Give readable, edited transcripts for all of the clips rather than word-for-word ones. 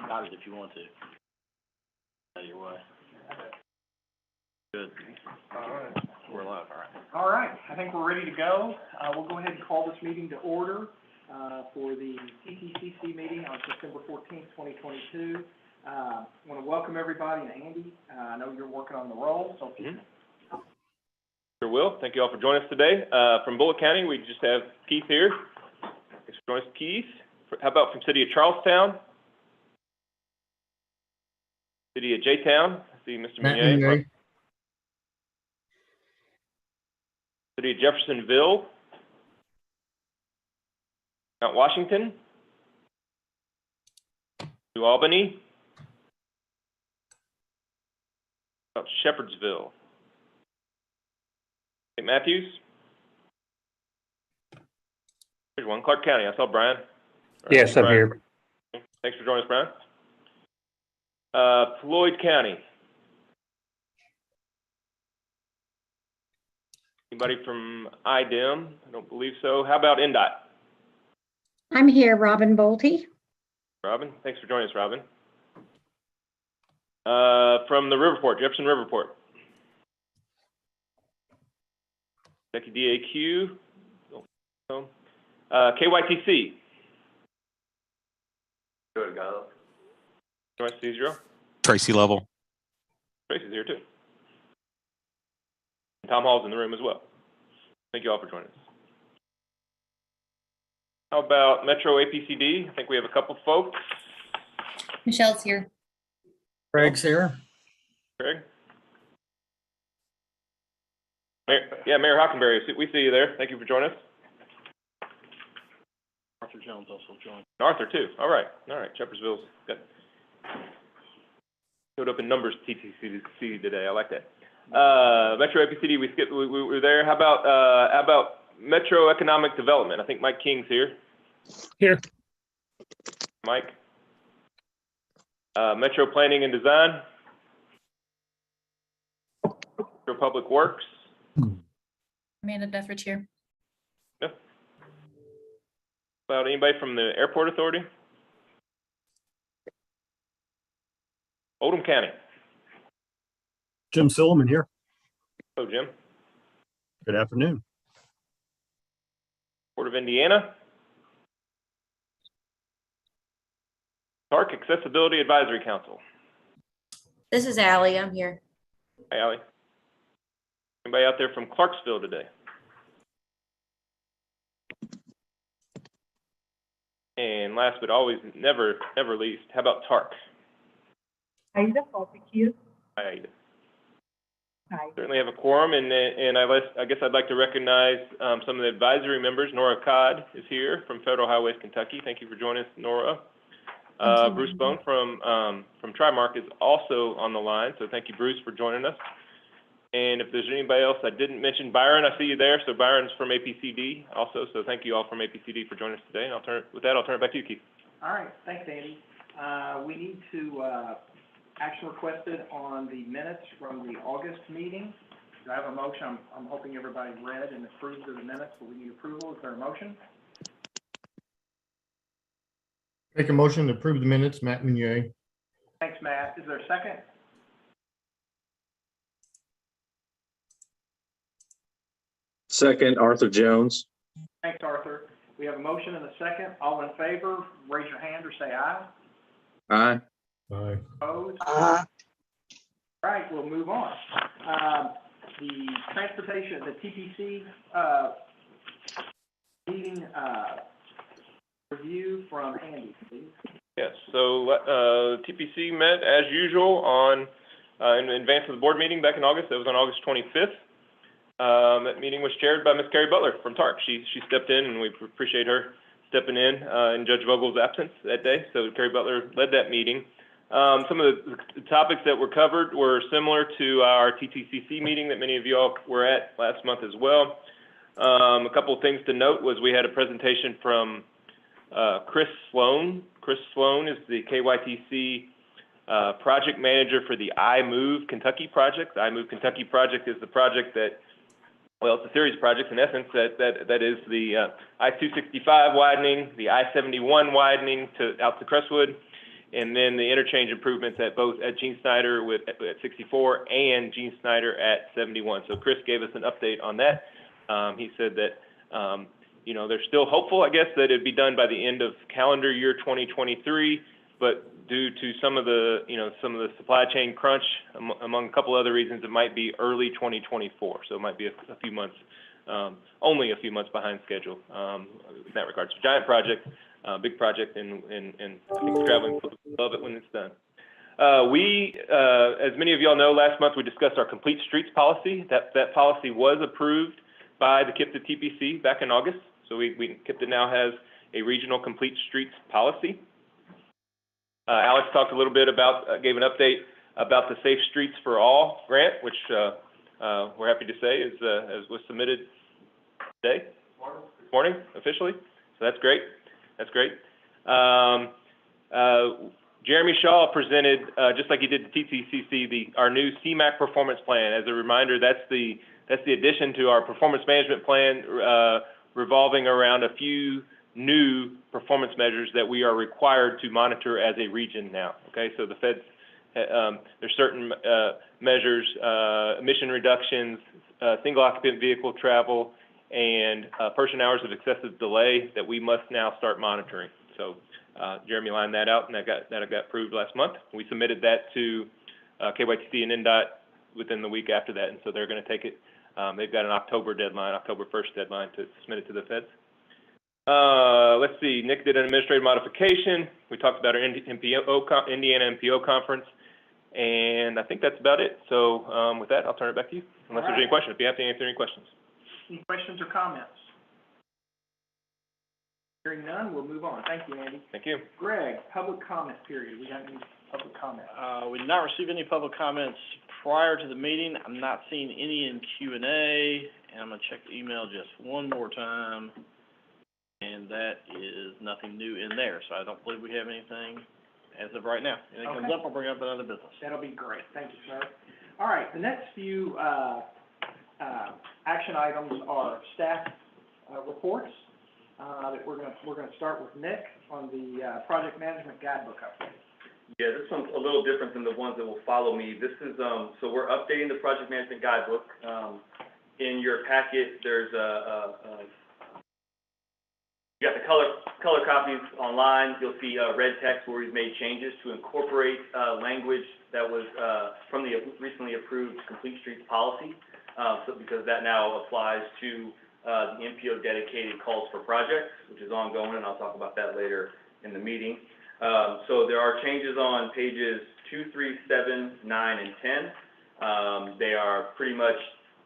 Got it if you want to. Out of your way. Good. All right. We're live, all right. All right, I think we're ready to go. We'll go ahead and call this meeting to order, for the TTCC meeting on September 14th, 2022. I want to welcome everybody, and Andy, I know you're working on the roll, so if you Sure will. Thank you all for joining us today. From Bullitt County, we just have Keith here. Thanks for joining us, Keith. How about from City of Charlestown? City of J-Town? I see Mr. Meunier. City of Jeffersonville. Mount Washington. New Albany. About Shepherdsville. St. Matthews. Here's one. Clark County. I saw Brian. Yes, I'm here. Thanks for joining us, Brian. Floyd County. Anybody from IDEM? I don't believe so. How about NDOT? I'm here, Robin Bolte. Robin, thanks for joining us, Robin. From the Riverport, Jefferson Riverport. Becky DAQ. KYTC. Good, got it. KYTC 0. Tracy Level. Tracy's here too. And Tom Hall's in the room as well. Thank you all for joining us. How about Metro APCD? I think we have a couple folks. Michelle's here. Craig's here. Craig? Mayor Hockenberry, we see you there. Thank you for joining us. Arthur Jones also joined. Arthur too. All right. Shepherdsville's got showed up in numbers TTCC today. I like that. Metro APCD, we were there. How about Metro Economic Development? I think Mike King's here. Here. Mike. Metro Planning and Design. Metro Public Works. Amanda Dethridge here. Yep. About anybody from the Airport Authority? Oldham County. Jim Silliman here. Hello, Jim. Good afternoon. Port of Indiana. TARC Accessibility Advisory Council. This is Allie. I'm here. Hi, Allie. Anybody out there from Clarksville today? And last but always never least, how about TARC? Aida Faltic here. Hi, Aida. Hi. Certainly have a quorum, and I guess I'd like to recognize some of the advisory members. Nora Codd is here from Federal Highways Kentucky. Thank you for joining us, Nora. Bruce Bone from Trimark is also on the line, so thank you, Bruce, for joining us. And if there's anybody else I didn't mention, Byron, I see you there. So Byron's from APCD also. So thank you all from APCD for joining us today. And I'll turn it back to you, Keith. All right, thanks, Andy. We need to, action requested on the minutes from the August meeting. Do I have a motion? I'm hoping everybody read and approved of the minutes, but we need approval. Is there a motion? Make a motion to approve the minutes, Matt Meunier. Thanks, Matt. Is there a second? Second, Arthur Jones. Thanks, Arthur. We have a motion and a second. All in favor, raise your hand or say aye. Aye. Aye. Opposed? Aye. All right, we'll move on. The transportation, the TPC, meeting, review from Andy, please. Yes. So TPC met as usual on in advance of the board meeting back in August. That was on August 25th. That meeting was chaired by Ms. Carrie Butler from TARC. She stepped in, and we appreciate her stepping in Judge Vogel's absence that day. So Carrie Butler led that meeting. Some of the topics that were covered were similar to our TTCC meeting that many of you all were at last month as well. A couple of things to note was we had a presentation from Chris Sloan. Chris Sloan is the KYTC project manager for the iMove Kentucky project. The iMove Kentucky project is the project that, well, it's a series of projects in essence that is the I-265 widening, the I-71 widening out to Crestwood, and then the interchange improvements at both, at Gene Snyder at 64 and Gene Snyder at 71. So Chris gave us an update on that. He said that, you know, they're still hopeful, I guess, that it'd be done by the end of calendar year 2023, but due to some of the supply chain crunch, among a couple other reasons, it might be early 2024. So it might be a few months, only a few months behind schedule, in that regard. So giant project, big project, and I think traveling will love it when it's done. As many of y'all know, last month we discussed our Complete Streets policy. That policy was approved by the KIPTA TPC back in August. So KIPTA now has a regional Complete Streets policy. Alex talked a little bit about, gave an update about the Safe Streets for All grant, which we're happy to say was submitted today, this morning, officially. So that's great. That's great. Jeremy Shaw presented, just like he did the TTCC, our new CMAQ performance plan. As a reminder, that's the addition to our performance management plan, revolving around a few new performance measures that we are required to monitor as a region now. Okay, so the feds, there's certain measures, emission reductions, single occupant vehicle travel, and person hours of excessive delay that we must now start monitoring. So Jeremy lined that out, and that got approved last month. We submitted that to KYTC and NDOT within the week after that, and so they're going to take it. They've got an October 1st deadline to submit it to the feds. Let's see, Nick did an administrative modification. We talked about our Indiana MPO conference, and I think that's about it. So with that, I'll turn it back to you, unless there's any questions. If you have to answer any questions. Any questions or comments? Hearing none, we'll move on. Thank you, Andy. Thank you. Greg, public comment period. We have any public comments? We did not receive any public comments prior to the meeting. I'm not seeing any in Q&A, and I'm gonna check the email just one more time. And that is nothing new in there, so I don't believe we have anything as of right now. Anything comes up, I'll bring up another business. That'll be great. Thank you, sir. All right, the next few action items are staff reports. That we're gonna start with Nick on the project management guidebook update. Yeah, this one's a little different than the ones that will follow me. This is so we're updating the project management guidebook. In your packet, there's you got the color copies online. You'll see red text where we've made changes to incorporate language that was from the recently approved Complete Streets policy. So because that now applies to the MPO dedicated calls for projects, which is ongoing, and I'll talk about that later in the meeting. So there are changes on pages 2, 3, 7, 9, and 10. They are pretty much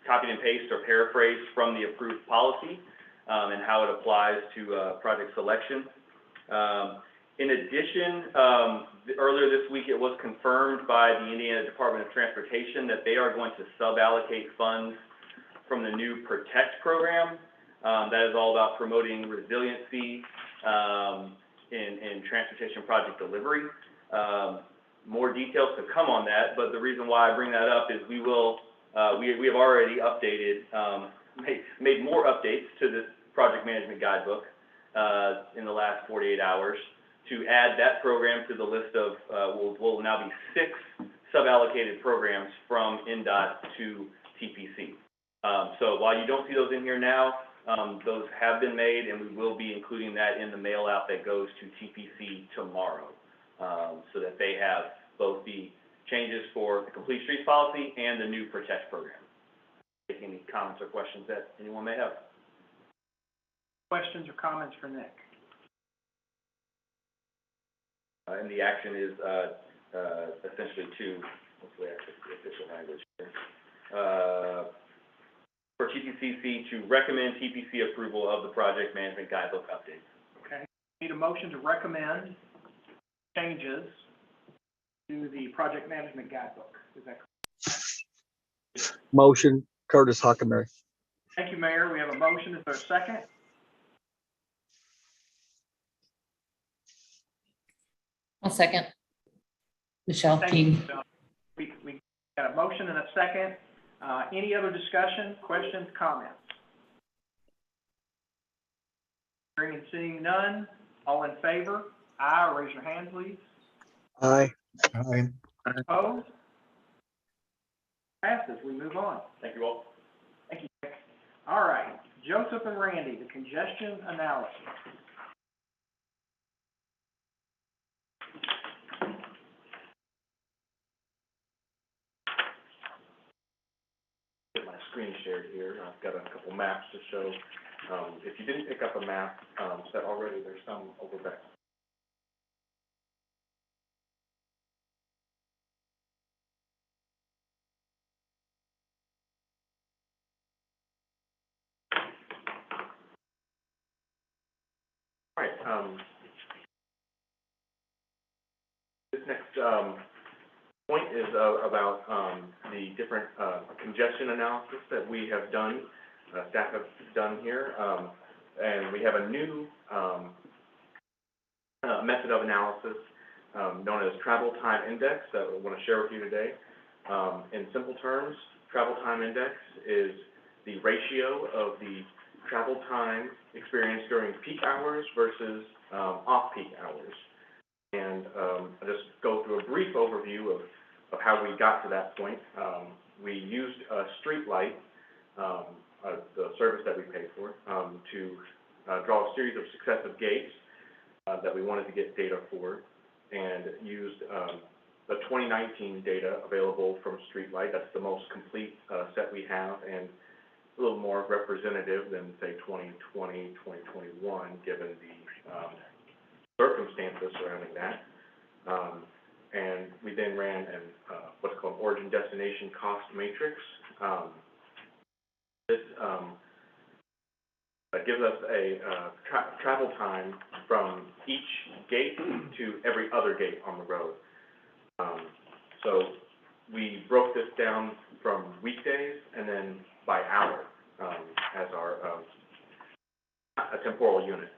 copied and pasted or paraphrased from the approved policy. And how it applies to project selection. In addition, earlier this week it was confirmed by the Indiana Department of Transportation that they are going to sub-allocate funds from the new PROTECT program. That is all about promoting resiliency in transportation project delivery. More details to come on that, but the reason why I bring that up is we have already updated made more updates to this project management guidebook in the last 48 hours to add that program to the list of, will now be 6 sub-allocated programs from NDOT to TPC. So while you don't see those in here now, those have been made, and we will be including that in the mail out that goes to TPC tomorrow, so that they have both the changes for the Complete Streets policy and the new PROTECT program. Any comments or questions that anyone may have? Questions or comments for Nick? And the action is essentially hopefully actually the official language here, for TPCC to recommend TPC approval of the project management guidebook updates. Okay. Need a motion to recommend changes to the project management guidebook. Is that correct? Motion, Curtis Hockenberry. Thank you, Mayor. We have a motion. Is there a second? I'll second. Michelle Thank you, King. Michelle. We got a motion and a second. Any other discussion, questions, comments? Hearing and seeing none. All in favor? Aye, or raise your hand, please. Aye. Aye. Opposed? Passes, we move on. Thank you all. Thank you. All right, Joseph and Randy, the congestion analysis. Get my screen shared here. I've got a couple maps to show. If you didn't pick up a map, set already, there's some over back. All right, this next, point is, about, the different, congestion analysis that we have done, staff have done here. And we have a new, method of analysis, known as travel time index that we want to share with you today. In simple terms, travel time index is the ratio of the travel time experienced during peak hours versus off-peak hours. And I'll just go through a brief overview of how we got to that point. We used StreetLight, the service that we paid for, to draw a series of successive gates that we wanted to get data for, and used the 2019 data available from StreetLight. That's the most complete set we have, and a little more representative than, say, 2020, 2021, given the circumstances surrounding that. And we then ran an what's called origin destination cost matrix. This gives us a travel time from each gate to every other gate on the road. So we broke this down from weekdays and then by hour as our a temporal unit.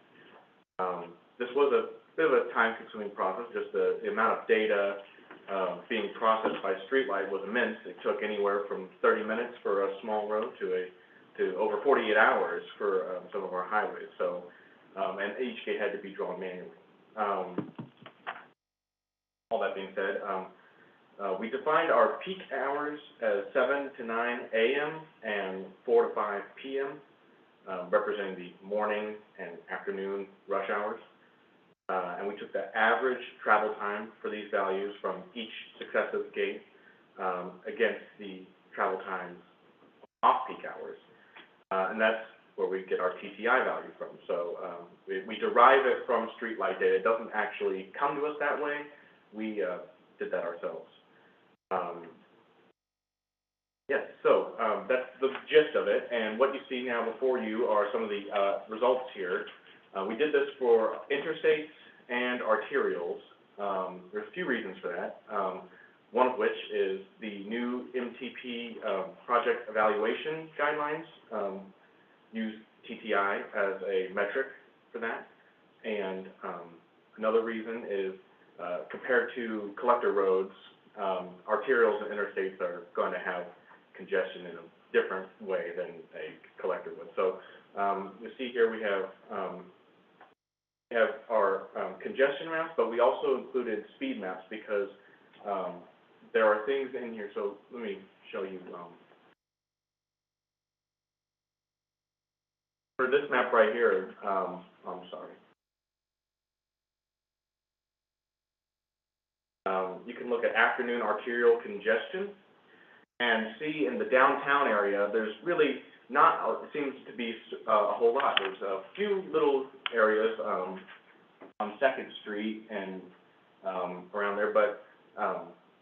This was a bit of a time-consuming process. Just the amount of data being processed by StreetLight was immense. It took anywhere from 30 minutes for a small road to over 48 hours for some of our highways. So, and each gate had to be drawn manually. All that being said, we defined our peak hours as 7 to 9 a.m. and 4 to 5 p.m., representing the morning and afternoon rush hours. And we took the average travel time for these values from each successive gate against the travel times off-peak hours. And that's where we get our TTI value from. So we derive it from StreetLight data. It doesn't actually come to us that way. We did that ourselves. Yes, so that's the gist of it. And what you see now before you are some of the results here. We did this for interstates and arterials. There's a few reasons for that. One of which is the new MTP project evaluation guidelines use TTI as a metric for that. And another reason is compared to collector roads, arterials and interstates are going to have congestion in a different way than a collector would. So you see here we have our congestion maps, but we also included speed maps because there are things in here. So let me show you. For this map right here, I'm sorry. You can look at afternoon arterial congestion and see in the downtown area, there's really not, it seems to be a whole lot. There's a few little areas on 2nd Street and around there, but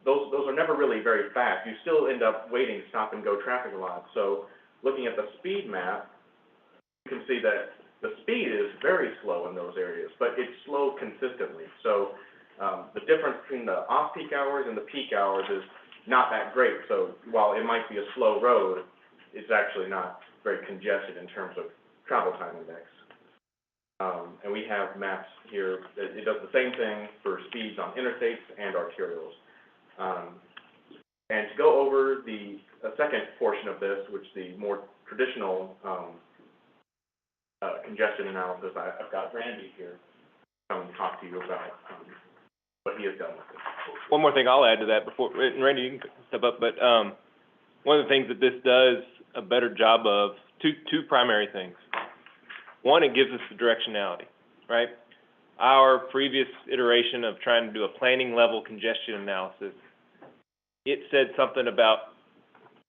those are never really very fast. You still end up waiting stop and go traffic a lot. So looking at the speed map, you can see that the speed is very slow in those areas, but it's slow consistently. So the difference between the off-peak hours and the peak hours is not that great. So while it might be a slow road, it's actually not very congested in terms of travel time index. And we have maps here that it does the same thing for speeds on interstates and arterials. And to go over the second portion of this, which the more traditional congestion analysis, I've got Randy here to come and talk to you about what he has done with it. One more thing I'll add to that before, and Randy, you can step up, but, one of the things that this does a better job of, two primary things. One, it gives us the directionality, right? Our previous iteration of trying to do a planning level congestion analysis, it said something about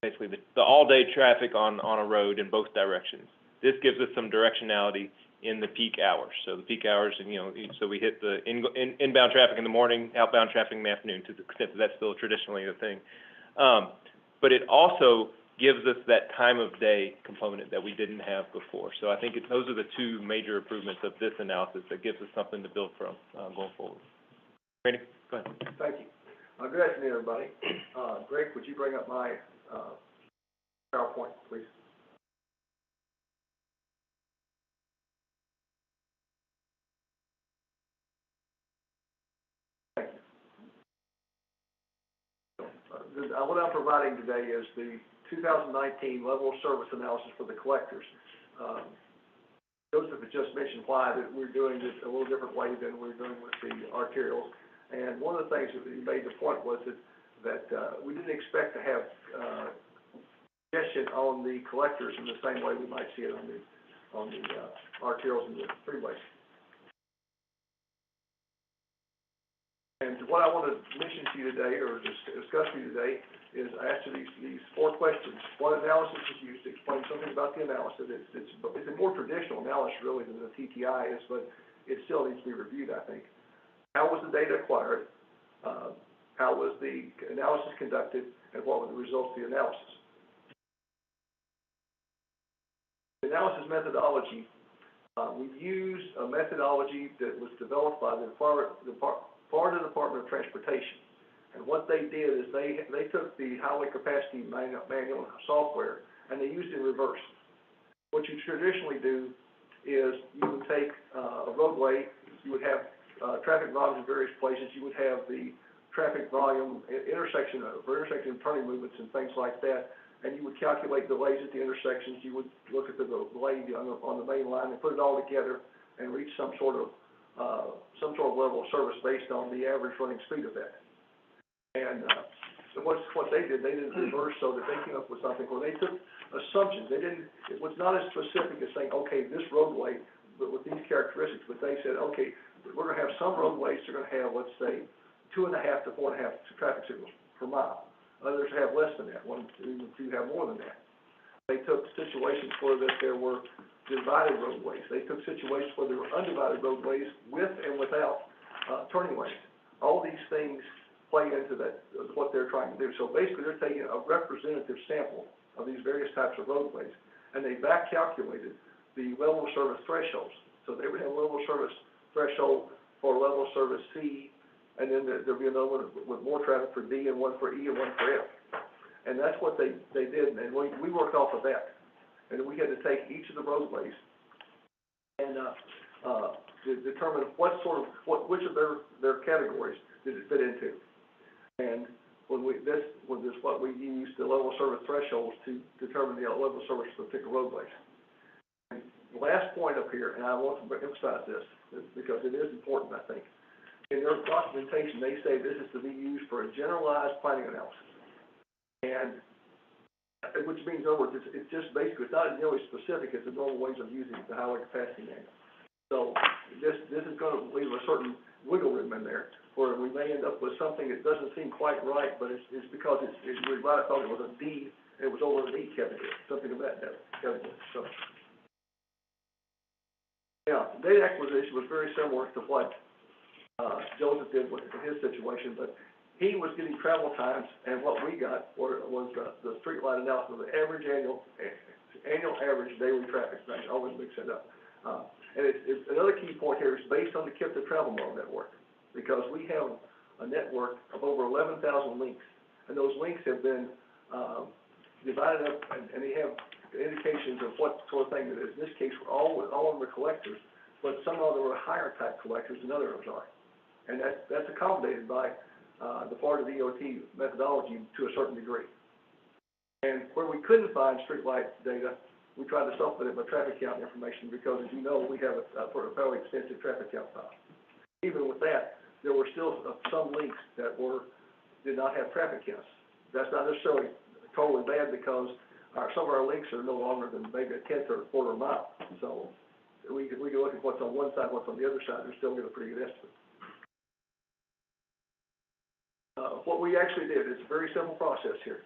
basically the all-day traffic on a road in both directions. This gives us some directionality in the peak hours. So the peak hours, and, so we hit the inbound traffic in the morning, outbound traffic in the afternoon, to the extent that that's still traditionally the thing. But it also gives us that time of day component that we didn't have before. So I think those are the two major improvements of this analysis that gives us something to build from, going forward. Randy, go ahead. Thank you. Good afternoon, everybody. Greg, would you bring up my, PowerPoint, please? Thank you. What I'm providing today is the 2019 level of service analysis for the collectors. Joseph had just mentioned why that we're doing this a little different way than we're doing with the arterials. And one of the things that he made the point was that we didn't expect to have congestion on the collectors in the same way we might see it on the arterials and the freeways. And what I want to mention to you today, or discuss with you today, is I asked you these four questions. What analysis is used to explain something about the analysis? It's a more traditional analysis, really, than the TTI is, but it still needs to be reviewed, I think. How was the data acquired? How was the analysis conducted? And what were the results of the analysis? The analysis methodology, we used a methodology that was developed by the Florida Department of Transportation. And what they did is they took the highway capacity manual software and they used it in reverse. What you traditionally do is you would take a roadway, you would have traffic volumes in various places, you would have the traffic volume intersection turning movements and things like that, and you would calculate delays at the intersections. You would look at the delay on the main line and put it all together and reach some sort of level of service based on the average running speed of that. And so what they did it reverse so that they came up with something where they took assumptions. It was not as specific as saying, okay, this roadway, but with these characteristics, but they said, okay, we're going to have some roadways that are going to have, let's say, 2.5 to 4.5 traffic signals per mile. Others have less than that, even two have more than that. They took situations where there were divided roadways. They took situations where there were undivided roadways with and without turning lanes. All these things play into what they're trying to do. So basically, they're taking a representative sample of these various types of roadways, and they back calculated the level of service thresholds. So they would have a level of service threshold for level of service C, and then there'd be another one with more traffic for D, and one for E, and one for F. And that's what they did, and we worked off of that. And we had to take each of the roadways and to determine which of their categories did it fit into. And this is what we used the level of service thresholds to determine the level of service for particular roadways. And the last point up here, and I want to emphasize this because it is important, I think. In their documentation, they say this is to be used for a generalized planning analysis. And which means, in other words, it's just basically, it's not nearly specific as the normal ways of using the highway capacity manual. So this is going to leave a certain wiggle room in there where we may end up with something that doesn't seem quite right, but it's because we might have thought it was a D, and it was over an E category, something of that category. So, yeah, data acquisition was very similar to what Joseph did in his situation, but he was getting travel times, and what we got was the streetlight analysis of the average annual average daily traffic. I always mix it up. And it's another key point here is based on the KIPTA travel model network, because we have a network of over 11,000 links, and those links have been divided up, and they have indications of what sort of thing it is. In this case, all of them are collectors, but some of them are higher type collectors than others are, and that's accommodated by the Florida DOT methodology to a certain degree. And where we couldn't find streetlight data, we tried to supplement it with traffic count information because, as you know, we have a fairly extensive traffic count file. Even with that, there were still some links that did not have traffic counts. That's not necessarily totally bad because some of our links are no longer than maybe a tenth or a quarter of a mile. So we can look at what's on one side, what's on the other side, and still get a pretty good estimate. What we actually did, it's a very simple process here.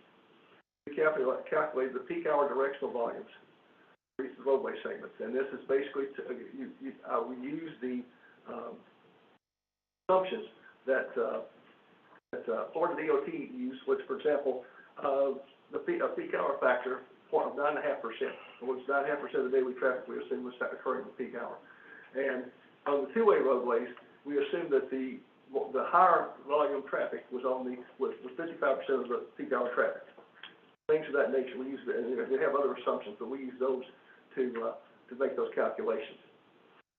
We calculated the peak hour directional volumes for each of the roadway segments, and this is basically, we use the assumptions that Florida DOT used, which, for example, a peak hour factor of 9.5%, which 9.5% of the daily traffic we assume was occurring in the peak hour. And on the two-way roadways, we assumed that the higher volume traffic was 55% of the peak hour traffic. Things of that nature. We have other assumptions, but we use those to make those calculations.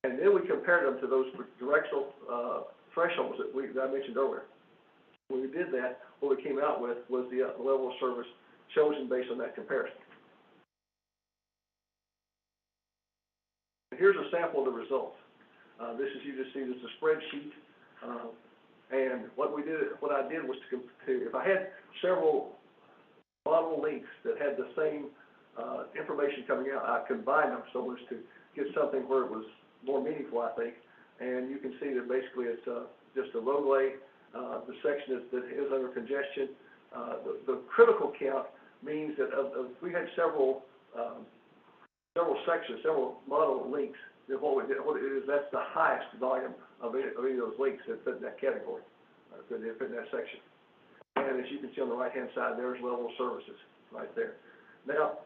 And then we compared them to those directional thresholds that I mentioned earlier. When we did that, what we came out with was the level of service chosen based on that comparison. And here's a sample of the results. This is, you just see, this is a spreadsheet. And what I did was if I had several model links that had the same information coming out, I combined them so as to get something where it was more meaningful, I think. And you can see that basically it's just a roadway. The section that is under congestion. The critical count means that we had several sections, several model links. What it is, that's the highest volume of any of those links that fit in that category, that fit in that section. And as you can see on the right-hand side, there's level of services right there. Now,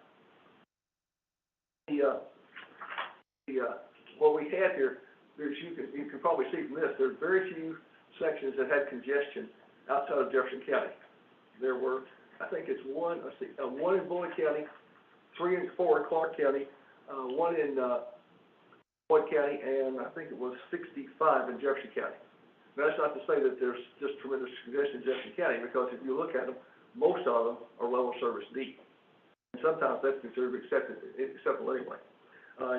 what we had here, you can probably see from this, there's very few sections that had congestion outside of Jefferson County. There were, I think it's one in Boyd County, 3 and 4 in Clark County, one in Boyd County, and I think it was 65 in Jefferson County. Now, that's not to say that there's just tremendous congestion in Jefferson County, because if you look at them, most of them are level service D. And sometimes that's considered acceptable anyway.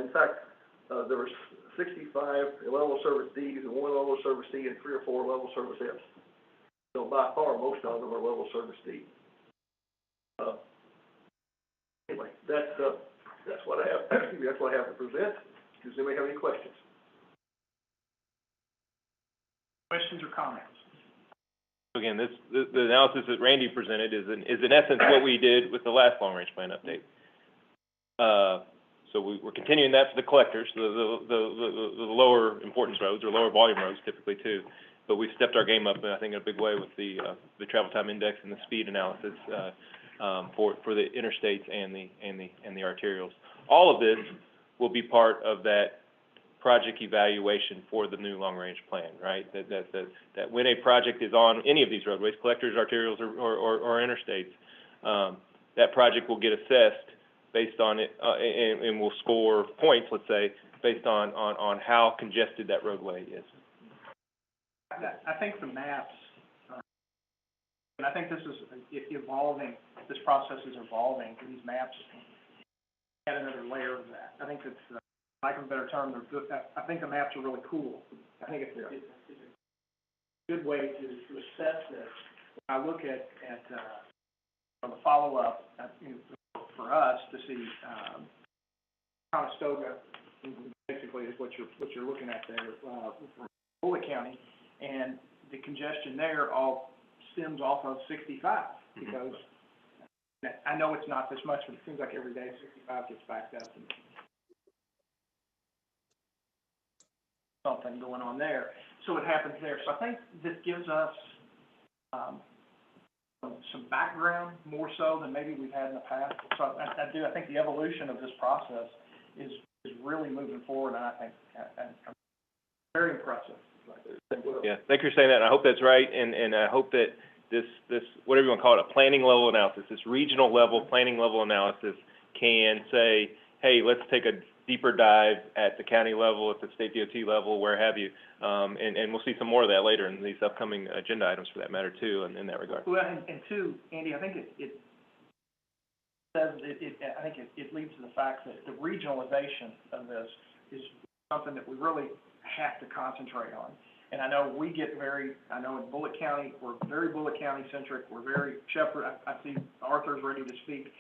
In fact, there were 65 level service Ds and 1 level service D and 3 or 4 level service Fs. So by far, most of them are level service D. Anyway, that's what I have. That's what I have to present. Does anybody have any questions? Questions or comments? Again, the analysis that Randy presented is in essence what we did with the last long-range plan update. So we're continuing that for the collectors, the lower importance roads or lower volume roads typically too. But we've stepped our game up, I think, in a big way with the travel time index and the speed analysis for the interstates and the arterials. All of this will be part of that project evaluation for the new long-range plan, right? That when a project is on any of these roadways, collectors, arterials, or interstates, that project will get assessed based on it, and will score points, let's say, based on how congested that roadway is. I think the maps, and I think this is evolving, this process is evolving, and these maps add another layer of that. I think it's, for lack of a better term, they're good. I think the maps are really cool. I think it's a good way to assess this. When I look at from the follow-up, for us to see Conestoga, basically is what you're looking at there, from Boyd County, and the congestion there all stems off of 65, because I know it's not this much, but it seems like every day 65 gets backed up and something going on there. So it happens there. So I think this gives us some background, more so than maybe we've had in the past. So I think the evolution of this process is really moving forward, and I think very impressive. Yeah, thank you for saying that, and I hope that's right, and I hope that this whatever you want to call it, a planning level analysis, this regional level planning level analysis can say, hey, let's take a deeper dive at the county level, at the state DOT level, where have you, and we'll see some more of that later in these upcoming agenda items for that matter too, in that regard. Well, and two, Andy, I think it says, I think it leads to the fact that the regionalization of this is something that we really have to concentrate on. And I know we get I know in Bullitt County, we're very Bullitt County centric, we're very Shepherd, I see Arthur's ready to speak.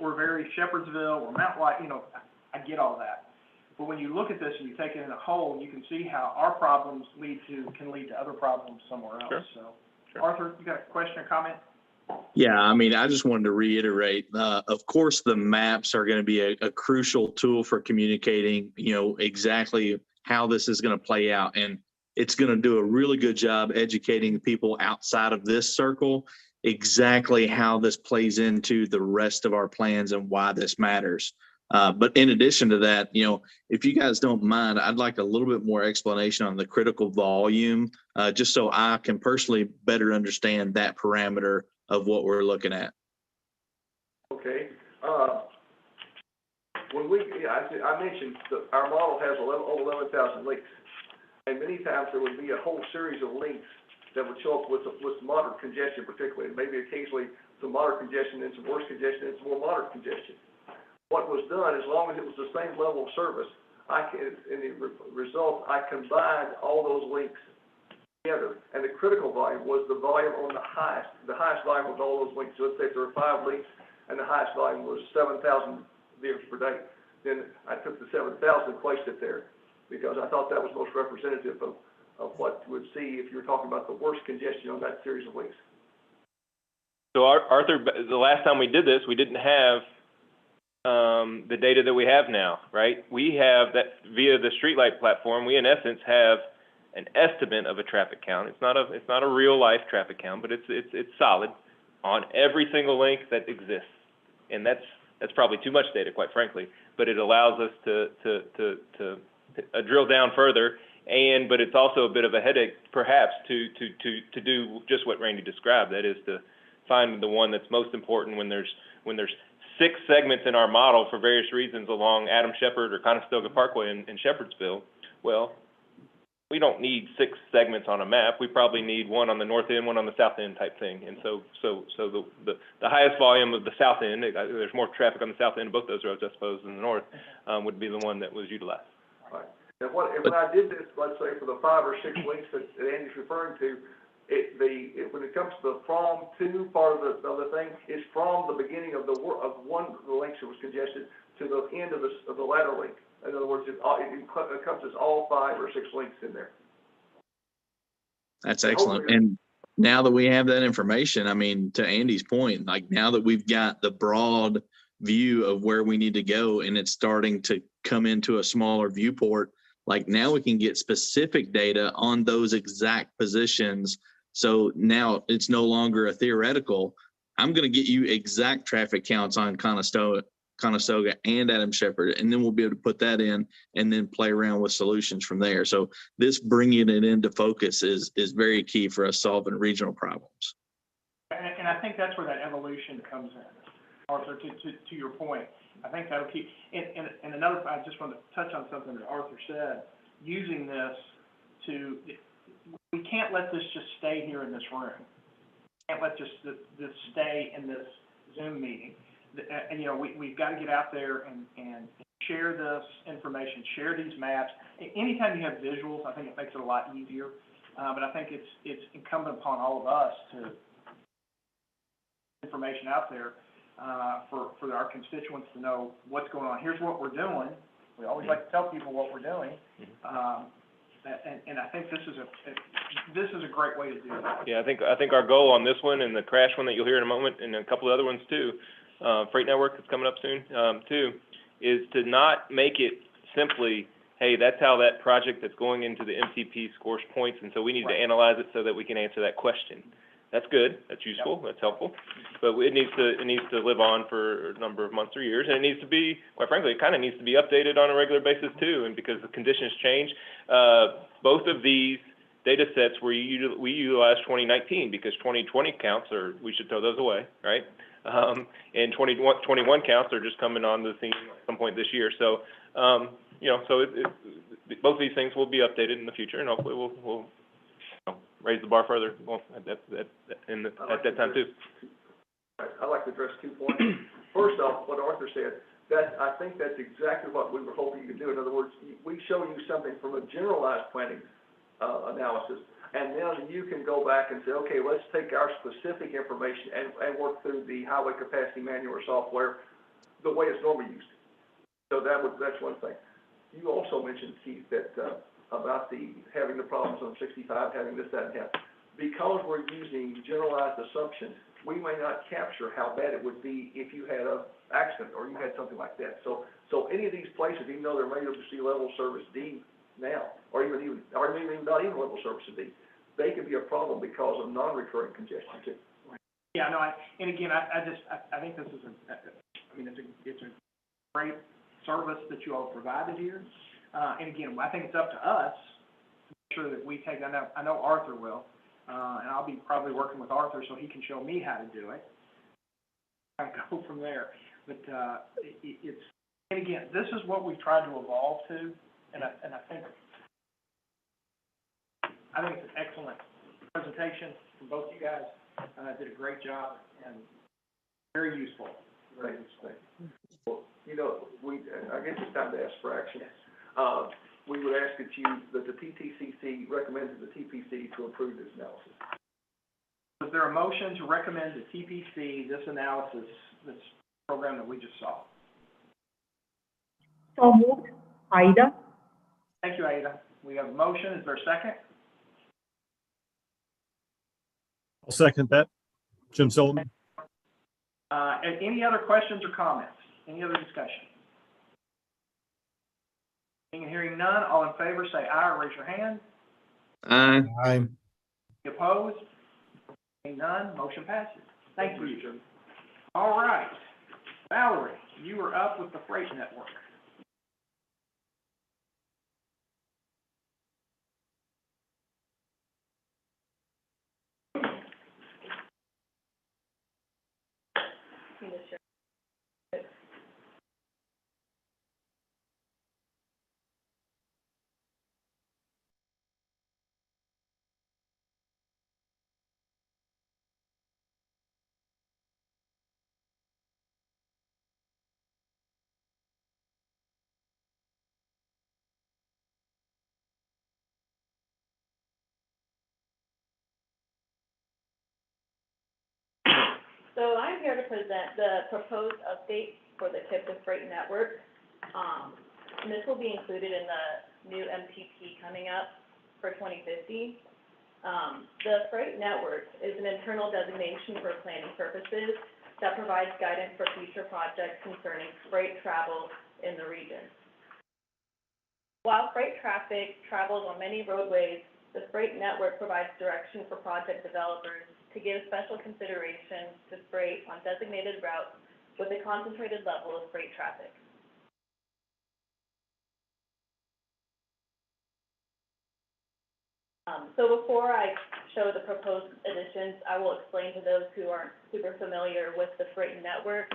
We're very Shepherdsville, we're Mount White, I get all that. But when you look at this and you take it in a whole, you can see how our problems can lead to other problems somewhere else. Sure. So, Sure. Arthur, you got a question or comment? Yeah, I mean, I just wanted to reiterate, of course, the maps are going to be a crucial tool for communicating, exactly how this is going to play out. And it's going to do a really good job educating people outside of this circle exactly how this plays into the rest of our plans and why this matters. But in addition to that, if you guys don't mind, I'd like a little bit more explanation on the critical volume, just so I can personally better understand that parameter of what we're looking at. Okay, I mentioned that our model has over 11,000 links, and many times there would be a whole series of links that would show up with moderate congestion particularly, maybe occasionally some moderate congestion and some worse congestion and some more moderate congestion. What was done, as long as it was the same level of service, in the result, I combined all those links together, and the critical volume was the volume on the highest volume of all those links. So let's say if there were 5 links and the highest volume was 7,000 vehicles per day, then I took the 7,000 and placed it there because I thought that was most representative of what you would see if you were talking about the worst congestion on that series of links. So Arthur, the last time we did this, we didn't have the data that we have now, right? We have that via the streetlight platform. We in essence have an estimate of a traffic count. It's not a real life traffic count, but it's solid on every single link that exists, and that's probably too much data, quite frankly. But it allows us to drill down further, but it's also a bit of a headache, perhaps, to do just what Randy described. That is to find the one that's most important when there's 6 segments in our model for various reasons along Adam Shepard or Conestoga Parkway in Shepherdsville. Well, we don't need 6 segments on a map. We probably need one on the north end, one on the south end type thing. And so the highest volume of the south end, there's more traffic on the south end of both those roads, I suppose, than the north, would be the one that was utilized. Right. And when I did this, let's say for the 5 or 6 links that Andy's referring to, when it comes to the from to part of the thing, it's from the beginning of one of the links that was congested to the end of the latter link. In other words, it encompasses all 5 or 6 links in there. That's excellent. And now that we have that information, I mean, to Andy's point, like now that we've got the broad view of where we need to go and it's starting to come into a smaller viewport, like now we can get specific data on those exact positions. So now it's no longer a theoretical. I'm going to get you exact traffic counts on Conestoga and Adam Shepard, and then we'll be able to put that in and then play around with solutions from there. So this bringing it into focus is very key for us solving regional problems. And I think that's where that evolution comes in, Arthur, to your point. I think that'll keep, and another, I just want to touch on something that Arthur said, using this we can't let this just stay here in this room. We can't let this stay in this Zoom meeting. And we've got to get out there and share this information, share these maps. Anytime you have visuals, I think it makes it a lot easier. But I think it's incumbent upon all of us to information out there for our constituents to know what's going on. Here's what we're doing. We always like to tell people what we're doing. And I think this is a great way to do that. Yeah, I think our goal on this one and the crash one that you'll hear in a moment, and a couple of other ones too, Freight Network that's coming up soon, too, is to not make it simply, hey, that's how that project that's going into the MCP scores points, and so we need to analyze it so that we can answer that question. That's good, that's useful, that's helpful, but it needs to live on for a number of months or years, and it needs to be, quite frankly, it kind of needs to be updated on a regular basis too, and because the conditions change. Both of these data sets we utilized 2019 because 2020 counts we should throw those away, right? And 21 counts are just coming on the scene at some point this year. So, both of these things will be updated in the future, and hopefully we'll raise the bar further at that time too. I'd like to address 2 points. First off, what Arthur said, I think that's exactly what we were hoping you could do. In other words, we show you something from a generalized planning analysis. And then you can go back and say, okay, let's take our specific information and work through the highway capacity manual or software the way it's normally used. So that's one thing. You also mentioned, Keith, that, about having the problems on 65, having this, that, and that. Because we're using generalized assumptions, we may not capture how bad it would be if you had an accident or you had something like that. So any of these places, even though they're rated to level service D now, or even not even level service D, they can be a problem because of non-recurring congestion too. Yeah, no, and again, I think this is it's a great service that you all provided here. And again, I think it's up to us to make sure that we take, I know Arthur will, and I'll be probably working with Arthur so he can show me how to do it. I go from there. But, and again, this is what we've tried to evolve to, and I think it's an excellent presentation from both you guys. Did a great job and very useful. Right. Well, you know, I guess it's time to ask for action. We would ask that the TTCC recommends the TPC to approve this analysis. Is there a motion to recommend the TPC this analysis, this program that we just saw? So moved. Aida. Thank you, Aida. We have a motion. Is there a second? I'll second that. Jim Sullivan. And any other questions or comments? Any other discussion? Seeing and hearing none, all in favor say aye or raise your hand. Aye. Aye. Any opposed? Seeing none, motion passes. Thank you. All right. Valerie, you are up with the Freight Network. So I'm here to present the proposed update for the TIPTA Freight Network. And this will be included in the new MPP coming up for 2050. The Freight Network is an internal designation for planning purposes that provides guidance for future projects concerning freight travel in the region. While freight traffic travels on many roadways, the Freight Network provides direction for project developers to give special consideration to freight on designated routes with a concentrated level of freight traffic. So before I show the proposed additions, I will explain to those who aren't super familiar with the Freight Network,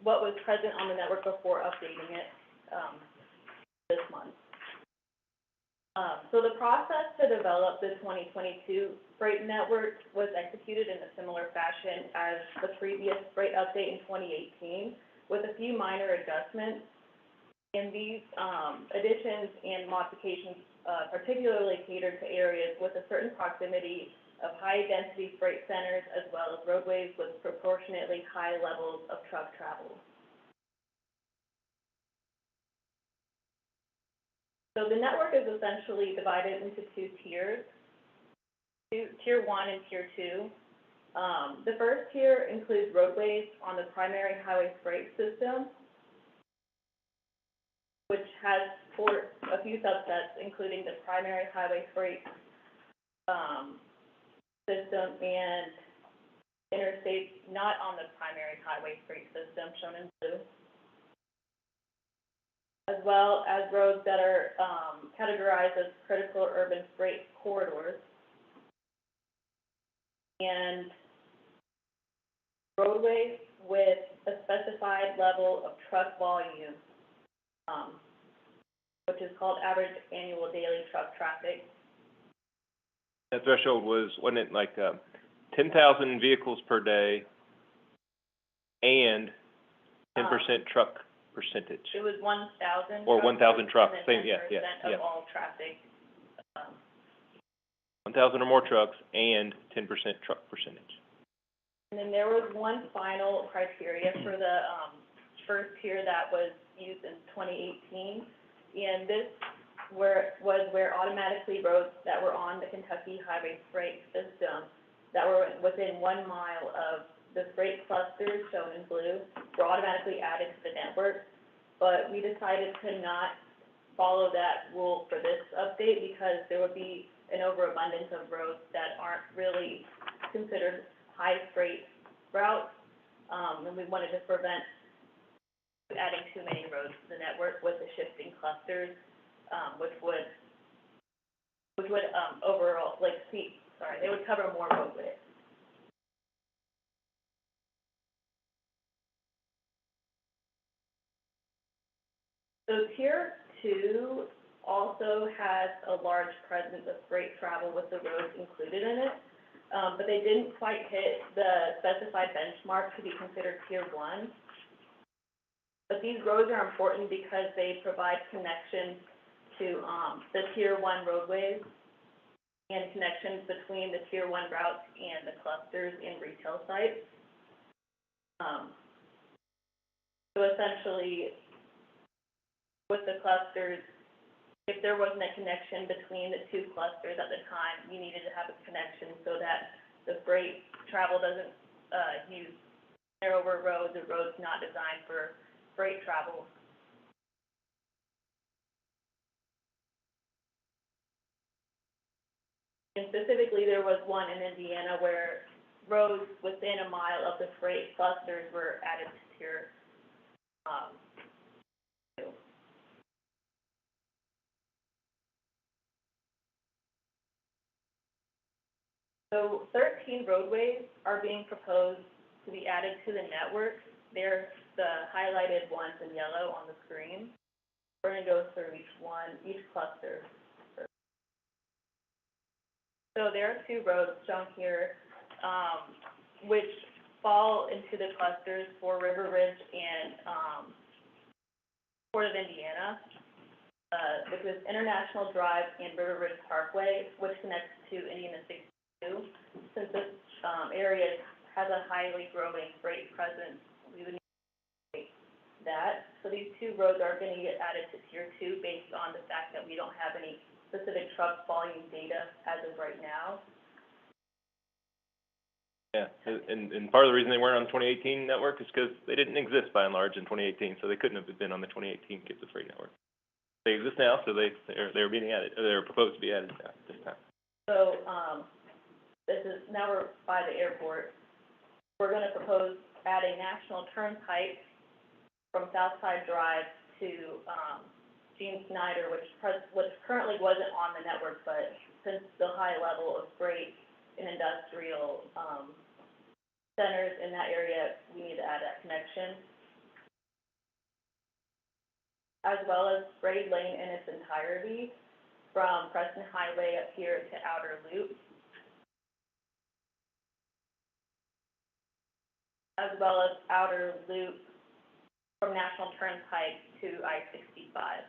what was present on the network before updating it this month. So the process to develop the 2022 Freight Network was executed in a similar fashion as the previous Freight update in 2018, with a few minor adjustments. And these additions and modifications particularly catered to areas with a certain proximity of high-density freight centers, as well as roadways with proportionately high levels of truck travel. So the network is essentially divided into two tiers, Tier 1 and Tier 2. The first tier includes roadways on the primary highway freight system, which has a few subsets, including the primary highway freight system and interstates not on the primary highway freight system, shown in blue, as well as roads that are categorized as critical urban freight corridors, and roadways with a specified level of truck volume, which is called average annual daily truck traffic. That threshold wasn't it like 10,000 vehicles per day and 10% truck percentage? It was 1,000. Or 1,000 trucks, and then same, yeah. 10% of all traffic 1,000 or more trucks, and 10% truck percentage. And then there was one final criteria for the, first tier that was used in 2018. And this was where automatically roads that were on the Kentucky Highway Freight System that were within 1 mile of the freight clusters shown in blue were automatically added to the network. But we decided to not follow that rule for this update because there would be an overabundance of roads that aren't really considered high freight routes. And we wanted to prevent adding too many roads to the network with the shifting clusters, which would overall, they would cover more road width. So tier 2 also has a large presence of freight travel with the roads included in it, but they didn't quite hit the specified benchmark to be considered tier 1. But these roads are important because they provide connections to the tier 1 roadways and connections between the tier 1 routes and the clusters and retail sites. So essentially, with the clusters, if there wasn't a connection between the two clusters at the time, you needed to have a connection so that the freight travel doesn't use narrower roads or roads not designed for freight travel. And specifically, there was one in Indiana where roads within a mile of the freight clusters were added to tier 2. So 13 roadways are being proposed to be added to the network. They're the highlighted ones in yellow on the screen. We're going to go through each cluster. So there are 2 roads shown here, which fall into the clusters for River Ridge and Port of Indiana, which is International Drive and River Ridge Parkway, which connects to Indiana 62. Since this area has a highly growing freight presence, we would need that. So these 2 roads are going to get added to tier 2 based on the fact that we don't have any specific truck volume data as of right now. Yeah, and part of the reason they weren't on the 2018 network is because they didn't exist by and large in 2018, so they couldn't have been on the 2018 Kids of Freight network. They exist now, so they're being added, or they're proposed to be added now, this time. So, now we're by the airport. We're going to propose adding National Turnpike from Southside Drive to Gene Snyder, which currently wasn't on the network, but since the high level of freight and industrial centers in that area, we need to add that connection. As well as Braid Lane in its entirety from Preston Highway up here to Outer Loop. As well as Outer Loop from National Turnpike to I-65.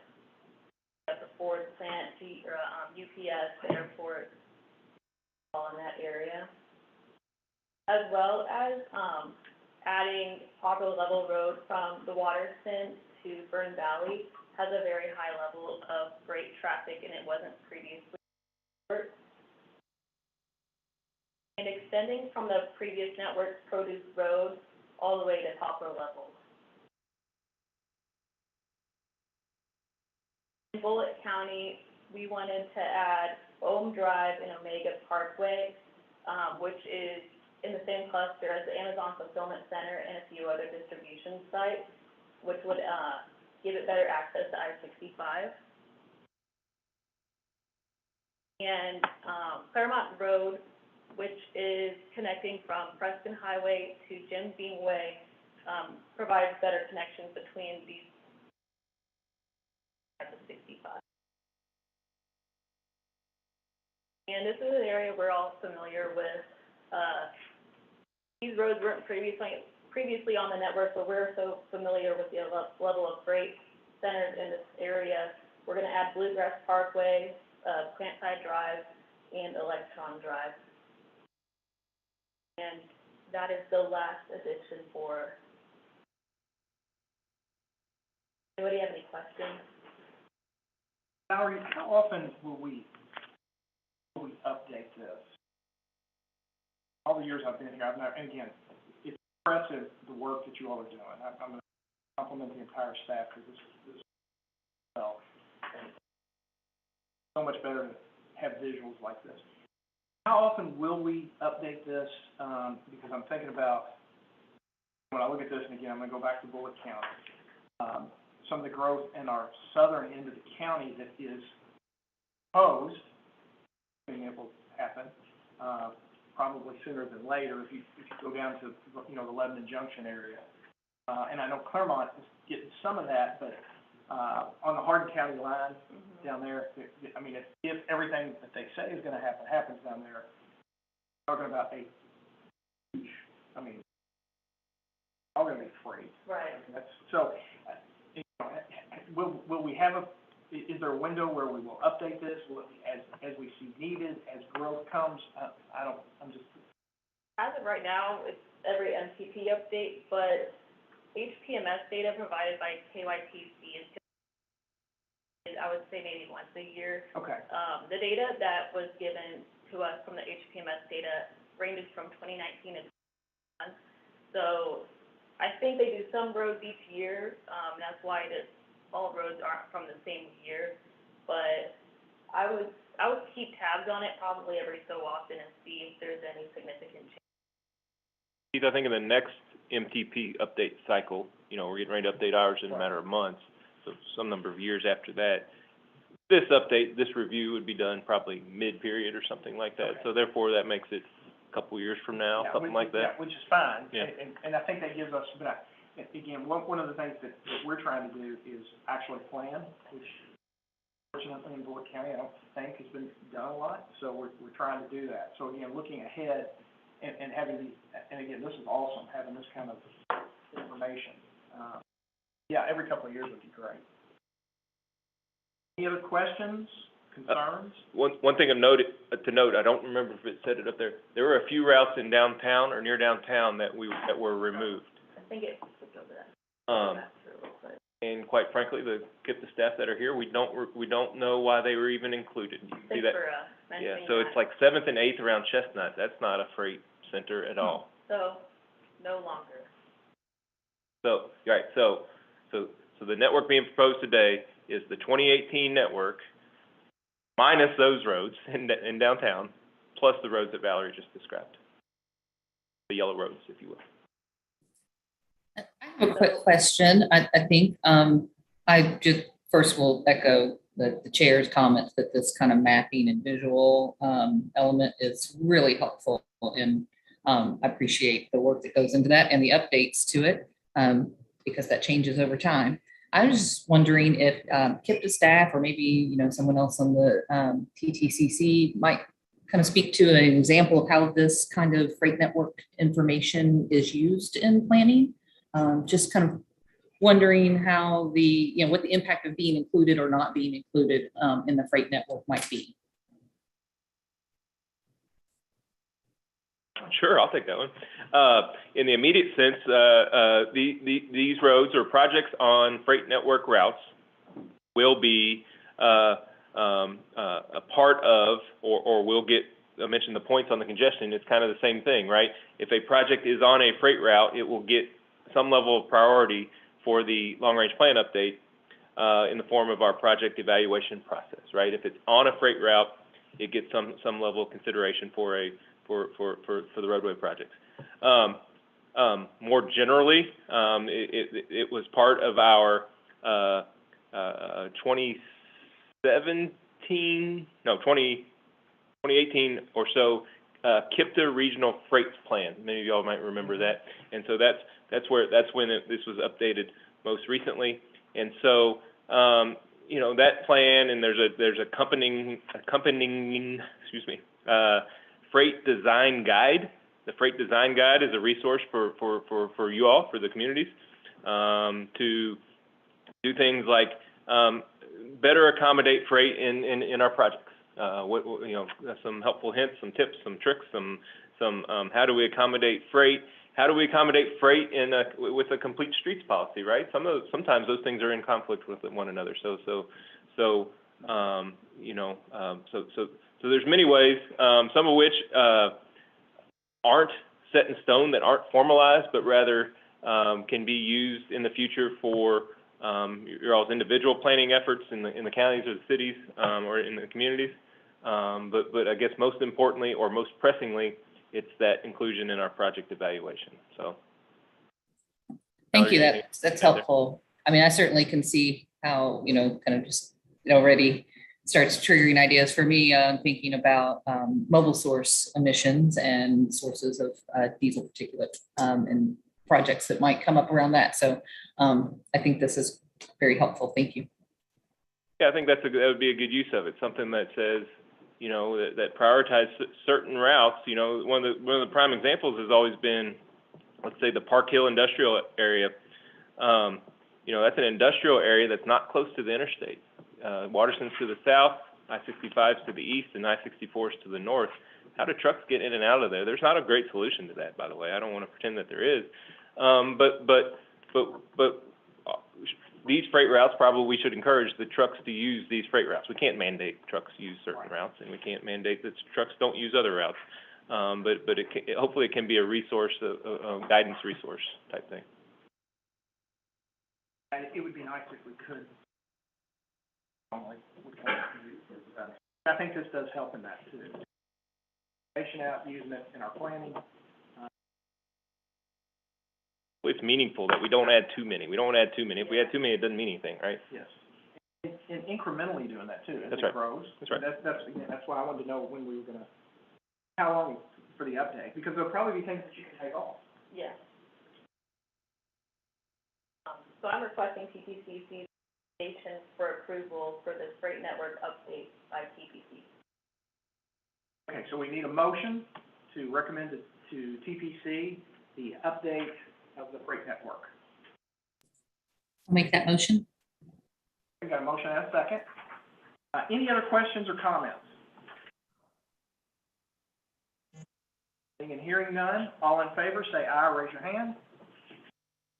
At the Ford plant, UPS, the airport, all in that area. As well as adding Poplar Level Road from the Waterston to Fern Valley has a very high level of freight traffic, and it wasn't previously. And extending from the previous network's Produce Road all the way to Poplar Level. In Bullitt County, we wanted to add Ohm Drive and Omega Parkway, which is in the same cluster as the Amazon Fulfillment Center and a few other distribution sites, which would give it better access to I-65. And Claremont Road, which is connecting from Preston Highway to Jim Beam Way, provides better connections between these 65. And this is an area we're all familiar with. These roads weren't previously on the network, but we're so familiar with the level of freight centers in this area. We're going to add Bluegrass Parkway, Plantside Drive, and Electron Drive. And that is the last addition for. Anybody have any questions? Valerie, how often will we update this? All the years I've been here, I've never, and again, it's impressive the work that you all are doing. I'm going to compliment the entire staff because this is well, and so much better to have visuals like this. How often will we update this? Because I'm thinking about, when I look at this, and again, I'm going to go back to Bullitt County, some of the growth in our southern end of the county that is proposed, being able to happen, probably sooner than later if you go down to, the Lebanon Junction area. And I know Claremont is getting some of that, but on the Hardin County line down there, I mean, if everything that they say is going to happen happens down there, we're talking about a huge, I mean, all going to be free. Right. That's, so, will we have is there a window where we will update this? Will it be as we see needed, as growth comes? I'm just. As of right now, it's every MTP update, but HPMS data provided by KYTC is, I would say, maybe once a year. Okay. The data that was given to us from the HPMS data ranges from 2019 to 2021. So I think they do some roads each year. That's why all roads aren't from the same year. But I would keep tabs on it probably every so often and see if there's any significant change. Keith, I think in the next MTP update cycle, we're getting ready to update ours in a matter of months, so some number of years after that. This update, this review would be done probably mid-period or something like that. Okay. So therefore, that makes it a couple years from now, something like that. Yeah, which is fine. Yeah. And I think that gives us, but again, one of the things that we're trying to do is actually plan, which fortunately in Bullitt County, I don't think has been done a lot. So we're trying to do that. So again, looking ahead and having these, and again, this is awesome, having this kind of information. Yeah, every couple of years would be great. Any other questions, concerns? One thing to note, I don't remember if it said it up there. There were a few routes in downtown or near downtown that were removed. I think it flipped over that. And quite frankly, the staff that are here, we don't know why they were even included. You can see that. Yeah, so it's like 7th and 8th around Chestnut. That's not a freight center at all. So, no longer. So, right, so the network being proposed today is the 2018 network minus those roads in downtown, plus the roads that Valerie just described. The yellow roads, if you will. I have a quick question. I think I just first will echo the chair's comments that this kind of mapping and visual element is really helpful, and I appreciate the work that goes into that and the updates to it because that changes over time. I was just wondering if KIPTA staff or maybe someone else on the TTCC might kind of speak to an example of how this kind of freight network information is used in planning. Just kind of wondering how what the impact of being included or not being included in the freight network might be. Sure, I'll take that one. In the immediate sense, these roads or projects on freight network routes will be a part of, or will get, I mentioned the points on the congestion, it's kind of the same thing, right? If a project is on a freight route, it will get some level of priority for the long-range plan update in the form of our project evaluation process, right? If it's on a freight route, it gets some level of consideration for the roadway projects. More generally, it was part of our 2018 or so KIPTA Regional Freight Plan. Many of y'all might remember that, and so that's when this was updated most recently. And so that plan, and there's accompanying freight design guide. The freight design guide is a resource for you all, for the communities, to do things like better accommodate freight in our projects. some helpful hints, some tips, some tricks, some how do we accommodate freight? How do we accommodate freight with a complete streets policy, right? Sometimes those things are in conflict with one another. So there's many ways, some of which aren't set in stone, that aren't formalized, but rather can be used in the future for your all's individual planning efforts in the counties or the cities or in the communities. But I guess most importantly or most pressingly, it's that inclusion in our project evaluation. So. Thank you. That's helpful. I mean, I certainly can see how, kind of just already starts triggering ideas for me, thinking about mobile source emissions and sources of diesel particulate and projects that might come up around that. So I think this is very helpful. Thank you. Yeah, I think that would be a good use of it. Something that says, that prioritize certain routes. One of the prime examples has always been, let's say, the Park Hill industrial area. That's an industrial area that's not close to the interstate. Waterston's to the south, I-65's to the east, and I-64's to the north. How do trucks get in and out of there? There's not a great solution to that, by the way. I don't want to pretend that there is. But these freight routes, probably we should encourage the trucks to use these freight routes. We can't mandate trucks use certain routes, and we can't mandate that trucks don't use other routes. But hopefully it can be a resource, a guidance resource type thing. And it would be nice if we could. I think this does help in that too. Out, using it in our planning. It's meaningful that we don't add too many. We don't add too many. If we add too many, it doesn't mean anything, right? Yes. And incrementally doing that too, as That's it right. grows. That's right. That's why I wanted to know when we were gonna, how long for the update, because there'll probably be things that you can take off. Yes. So I'm requesting TPCC for approval for the freight network update by TPC. Okay, so we need a motion to recommend to TPC the update of the freight network. I'll make that motion. We got a motion and a second. Any other questions or comments? Seeing and hearing none, all in favor say aye, raise your hand.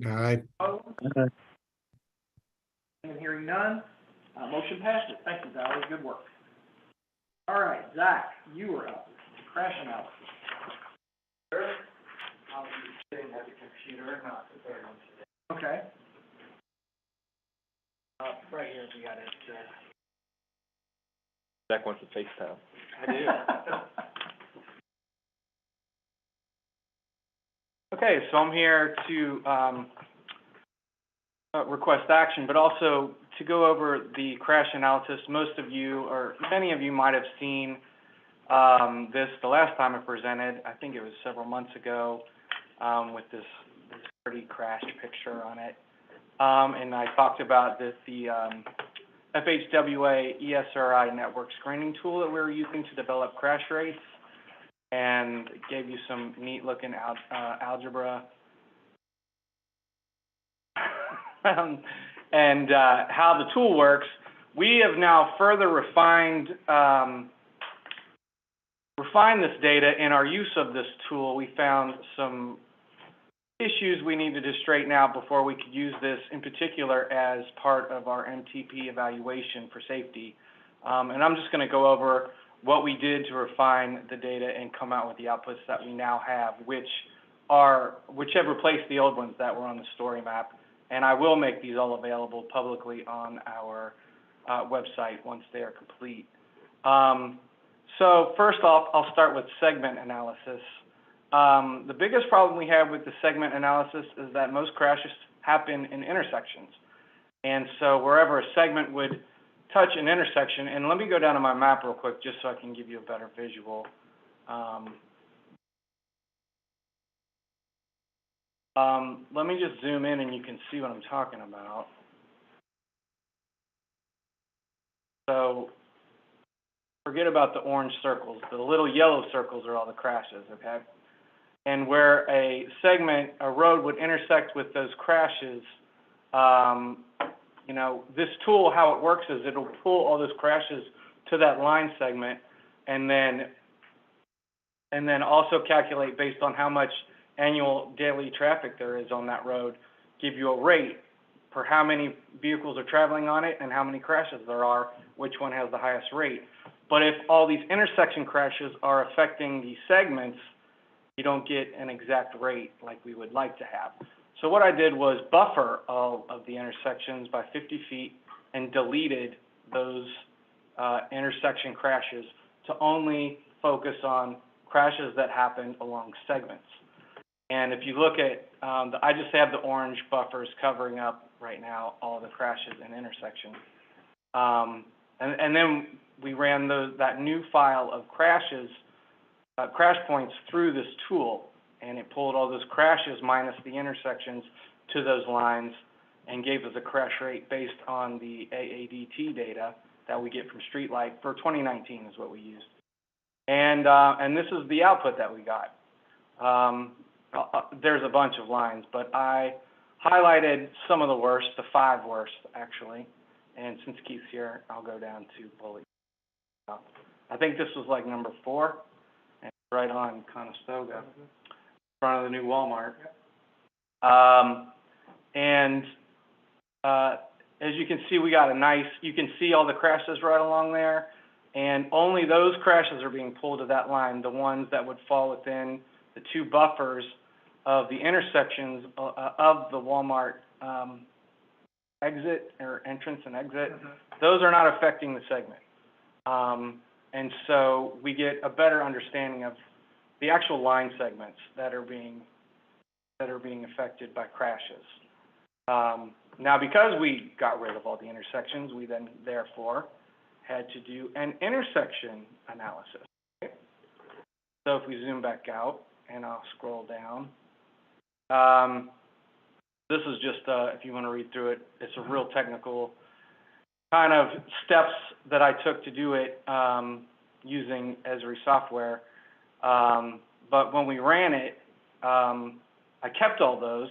Aye. Opposed? Seeing and hearing none, motion passes. Thank you, Valerie, good work. All right, Zach, you are up. Crash analysis. Sure. I'll be sitting at the computer, not prepared on today. Okay. Right here, we got it. Zach wants to FaceTime. I do. Okay, so I'm here to request action, but also to go over the crash analysis. Most of you, or many of you, might have seen this the last time I presented. I think it was several months ago, with this pretty crash picture on it. And I talked about the FHWA ESRI network screening tool that we're using to develop crash rates, and gave you some neat looking algebra. And how the tool works. We have now further refined this data. In our use of this tool, we found some issues we needed to straighten out before we could use this, in particular as part of our MTP evaluation for safety. And I'm just going to go over what we did to refine the data and come out with the outputs that we now have, which have replaced the old ones that were on the story map. And I will make these all available publicly on our website once they are complete. So first off, I'll start with segment analysis. The biggest problem we have with the segment analysis is that most crashes happen in intersections. And so wherever a segment would touch an intersection, and let me go down to my map real quick just so I can give you a better visual. Let me just zoom in and you can see what I'm talking about. So forget about the orange circles. The little yellow circles are all the crashes, okay? And where a road would intersect with those crashes, this tool, how it works is it'll pull all those crashes to that line segment, and then also calculate based on how much annual daily traffic there is on that road, give you a rate for how many vehicles are traveling on it and how many crashes there are, which one has the highest rate. But if all these intersection crashes are affecting the segments, you don't get an exact rate like we would like to have. So what I did was buffer all of the intersections by 50 feet and deleted those intersection crashes to only focus on crashes that happened along segments. And if you look at, I just have the orange buffers covering up right now all the crashes and intersections. And then we ran that new file of crashes, crash points through this tool, and it pulled all those crashes minus the intersections to those lines and gave us a crash rate based on the AADT data that we get from Streetlight for 2019 is what we used. And this is the output that we got. There's a bunch of lines, but I highlighted some of the worst, the 5 worst, actually. And since Keith's here, I'll go down to Bully. I think this was like number 4, and right on Conestoga, in front of the new Walmart. As you can see, we got a nice, you can see all the crashes right along there, and only those crashes are being pulled to that line, the ones that would fall within the 2 buffers of the intersections of the Walmart exit or entrance and exit. Those are not affecting the segment. And so we get a better understanding of the actual line segments that are being affected by crashes. Now, because we got rid of all the intersections, we then therefore had to do an intersection analysis. Okay? So if we zoom back out, and I'll scroll down, this is just, if you want to read through it, it's a real technical kind of steps that I took to do it using Esri software. But when we ran it, I kept all those,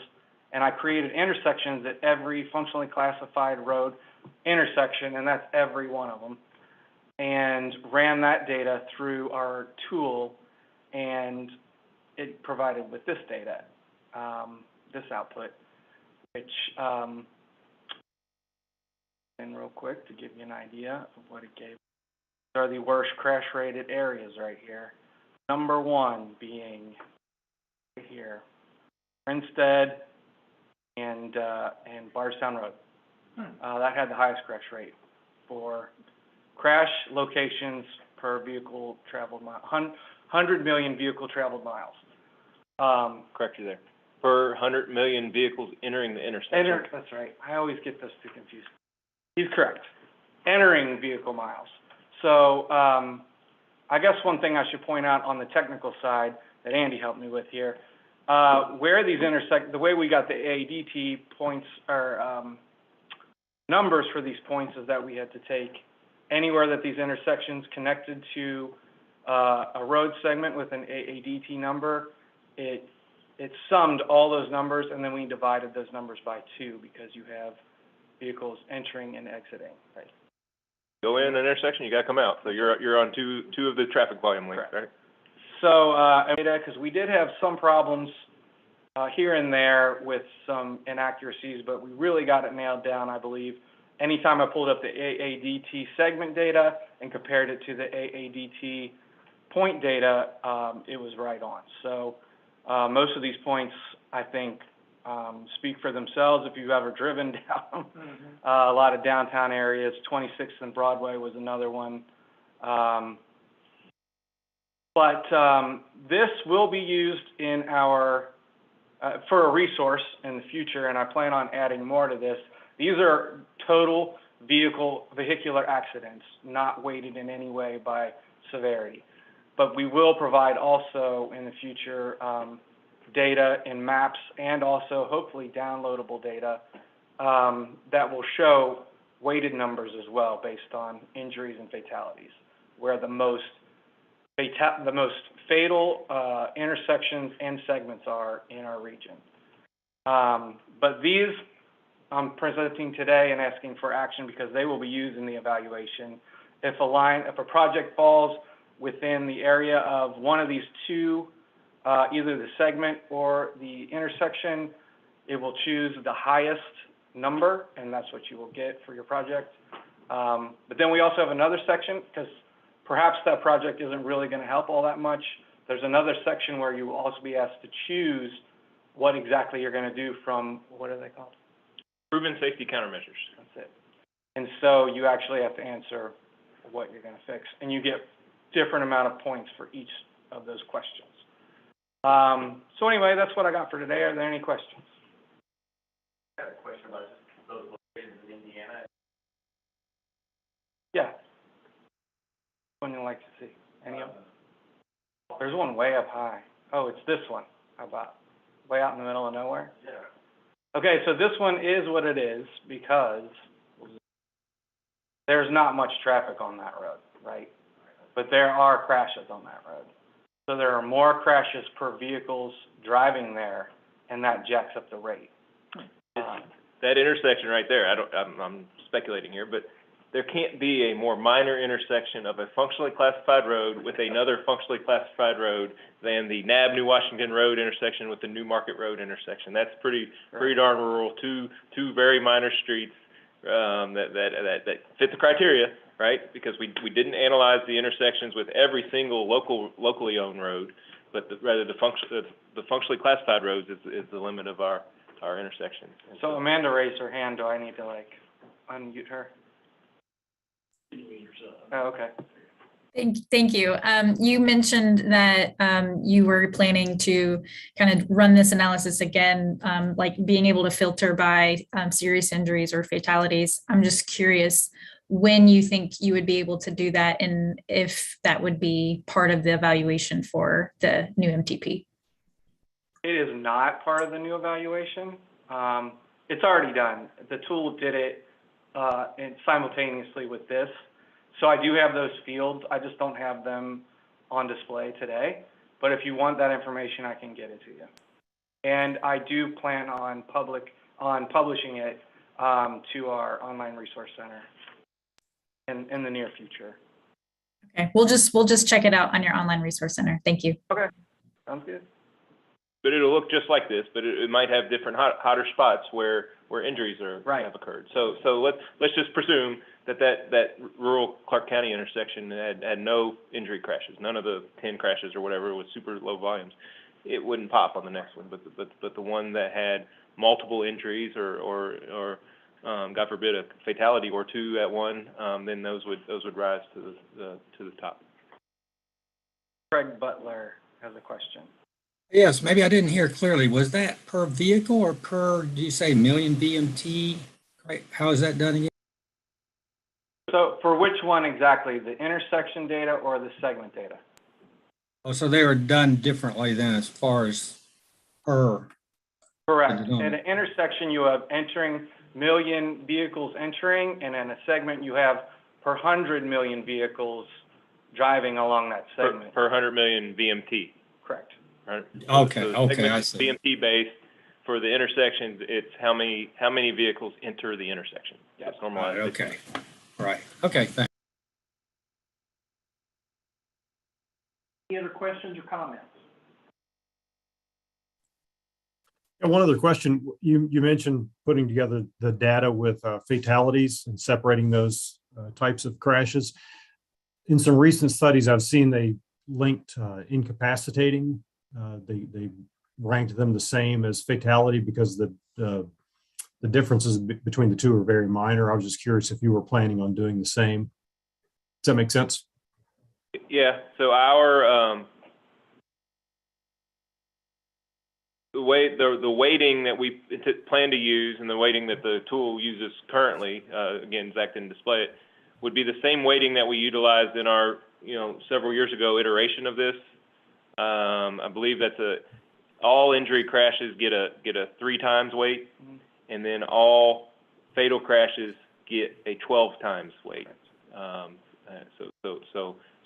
and I created intersections at every functionally classified road intersection, and that's every one of them, and ran that data through our tool, and it provided with this data, this output, which, and real quick to give you an idea of what it gave. These are the worst crash rated areas right here. Number 1 being right here, Prinstead and Bardstown Road. That had the highest crash rate for crash locations per vehicle traveled mile, 100 million vehicle traveled miles. Correct you there. Per 100 million vehicles entering the intersection. That's right. I always get those 2 confused. He's correct. Entering vehicle miles. So I guess one thing I should point out on the technical side that Andy helped me with here, where these intersect, the way we got the AADT points or numbers for these points is that we had to take anywhere that these intersections connected to a road segment with an AADT number, it summed all those numbers, and then we divided those numbers by 2 because you have vehicles entering and exiting. Right? Go in an intersection, you got to come out. So you're on two of the traffic volume links, right? So, because we did have some problems here and there with some inaccuracies, but we really got it nailed down, I believe. Anytime I pulled up the AADT segment data and compared it to the AADT point data, it was right on. So most of these points, I think, speak for themselves. If you've ever driven down a lot of downtown areas, 26th and Broadway was another one. But this will be used in our, for a resource in the future, and I plan on adding more to this. These are total vehicular accidents, not weighted in any way by severity. But we will provide also in the future data in maps and also hopefully downloadable data that will show weighted numbers as well based on injuries and fatalities, where the most fatal intersections and segments are in our region. But these I'm presenting today and asking for action because they will be used in the evaluation if a project falls within the area of one of these two, either the segment or the intersection, it will choose the highest number, and that's what you will get for your project. But then we also have another section, because perhaps that project isn't really gonna help all that much. There's another section where you will also be asked to choose what exactly you're gonna do from, what are they called? Proven safety countermeasures. That's it. And so you actually have to answer what you're gonna fix, and you get different amount of points for each of those questions. So anyway, that's what I got for today. Are there any questions? I have a question about those locations in Indiana. Yeah. One you'd like to see? Any of them? There's one way up high. Oh, it's this one. How about way out in the middle of nowhere? Yeah. Okay, so this one is what it is because there's not much traffic on that road, right? But there are crashes on that road. So there are more crashes per vehicles driving there, and that jacks up the rate. That intersection right there, I'm speculating here, but there can't be a more minor intersection of a functionally classified road with another functionally classified road than the NAB New Washington Road intersection with the New Market Road intersection. That's pretty darn rural, two very minor streets, that fit the criteria, right? Because we didn't analyze the intersections with every single locally owned road, but rather the functionally classified roads is the limit of our intersections. So Amanda raised her hand. Do I need to unmute her? Oh, okay. Thank you. You mentioned that you were planning to kind of run this analysis again, like being able to filter by serious injuries or fatalities. I'm just curious when you think you would be able to do that and if that would be part of the evaluation for the new MTP. It is not part of the new evaluation. It's already done. The tool did it and simultaneously with this. So I do have those fields. I just don't have them on display today. But if you want that information, I can get it to you. And I do plan on publishing it to our online resource center in the near future. Okay, we'll just check it out on your online resource center. Thank you. Okay, sounds good. But it'll look just like this, but it might have different hotter spots where injuries have occurred. So let's just presume that rural Clark County intersection had no injury crashes, none of the 10 crashes or whatever with super low volumes. It wouldn't pop on the next one, but the one that had multiple injuries or God forbid a fatality or two at one, then those would rise to the top. Craig Butler has a question. Yes, maybe I didn't hear clearly. Was that per vehicle or per, do you say million VMT? How is that done again? So for which one exactly, the intersection data or the segment data? Oh, so they were done differently then as far as per. Correct. In an intersection, you have million vehicles entering, and in a segment, you have per 100 million vehicles driving along that segment. Per 100 million VMT. Correct. Right. Okay, I see. VMT based. For the intersections, it's how many vehicles enter the intersection. That's normalized. Okay. Right. Okay, thanks. Any other questions or comments? And one other question, you mentioned putting together the data with fatalities and separating those types of crashes. In some recent studies I've seen, they linked incapacitating. They ranked them the same as fatality because the differences between the two are very minor. I was just curious if you were planning on doing the same. Does that make sense? Yeah. So our the weighting that we plan to use and the weighting that the tool uses currently, again, Zach didn't display it, would be the same weighting that we utilized in our several years ago iteration of this. I believe that's all injury crashes get a 3 times weight, and then all fatal crashes get a 12 times weight.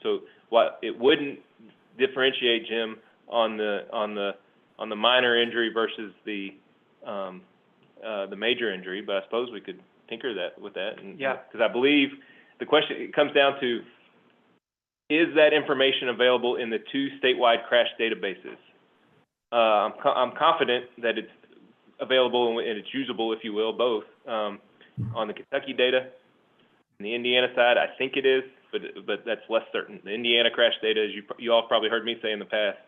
So what it wouldn't differentiate, Jim, on the minor injury versus the major injury, but I suppose we could tinker with that. And, yeah. Because I believe the question, it comes down to, is that information available in the two statewide crash databases? I'm confident that it's available and it's usable, if you will, both, on the Kentucky data and the Indiana side. I think it is, but that's less certain. The Indiana crash data, as you all probably heard me say in the past,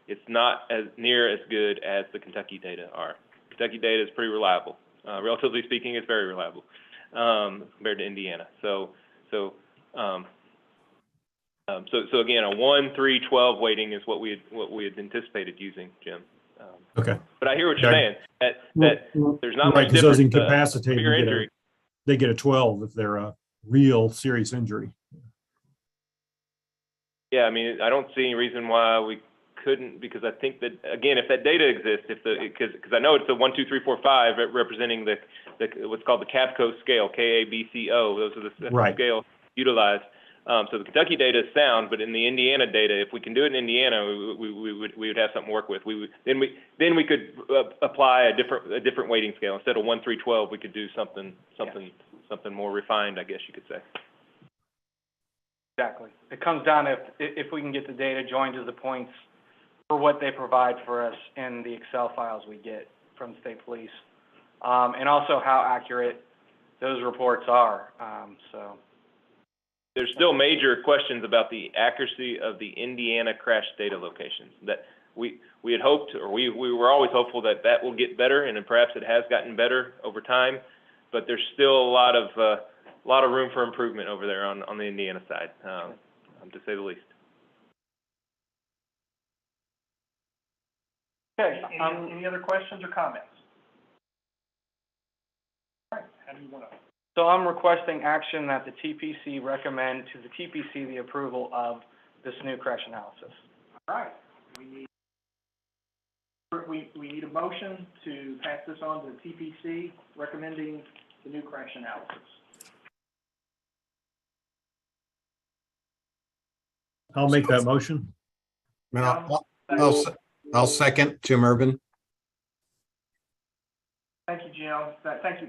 it's not as near as good as the Kentucky data are. Kentucky data is pretty reliable. Relatively speaking, it's very reliable compared to Indiana. So again, a 1, 3, 12 weighting is what we had anticipated using, Jim. Okay. But I hear what you're saying, that there's not Right, much 'cause those difference. incapacitated Bigger get injury. they get a 12 if they're a real serious injury. Yeah, I mean, I don't see any reason why we couldn't, because I think that, again, if that data exists, because I know it's the 1, 2, 3, 4, 5 representing the what's called the CABCO scale, KABCO. Those are the Right. scale utilized. So the Kentucky data is sound, but in the Indiana data, if we can do it in Indiana, we would have something to work with. Then we could apply a different weighting scale. Instead of 1, 3, 12, we could do something more refined, I guess you could say. Exactly. It comes down to if we can get the data joined to the points for what they provide for us in the Excel files we get from state police, and also how accurate those reports are. So there's still major questions about the accuracy of the Indiana crash data locations that we had hoped, or we were always hopeful that will get better, and then perhaps it has gotten better over time, but there's still a lot of room for improvement over there on the Indiana side, to say the least. Okay, any other questions or comments? All right, how do you want to? So I'm requesting action that the TPC recommend to the TPC the approval of this new crash analysis. All right, we need a motion to pass this on to the TPC, recommending the new crash analysis. I'll make that motion. I'll second Jim Urban. Thank you, Jim. Thank you.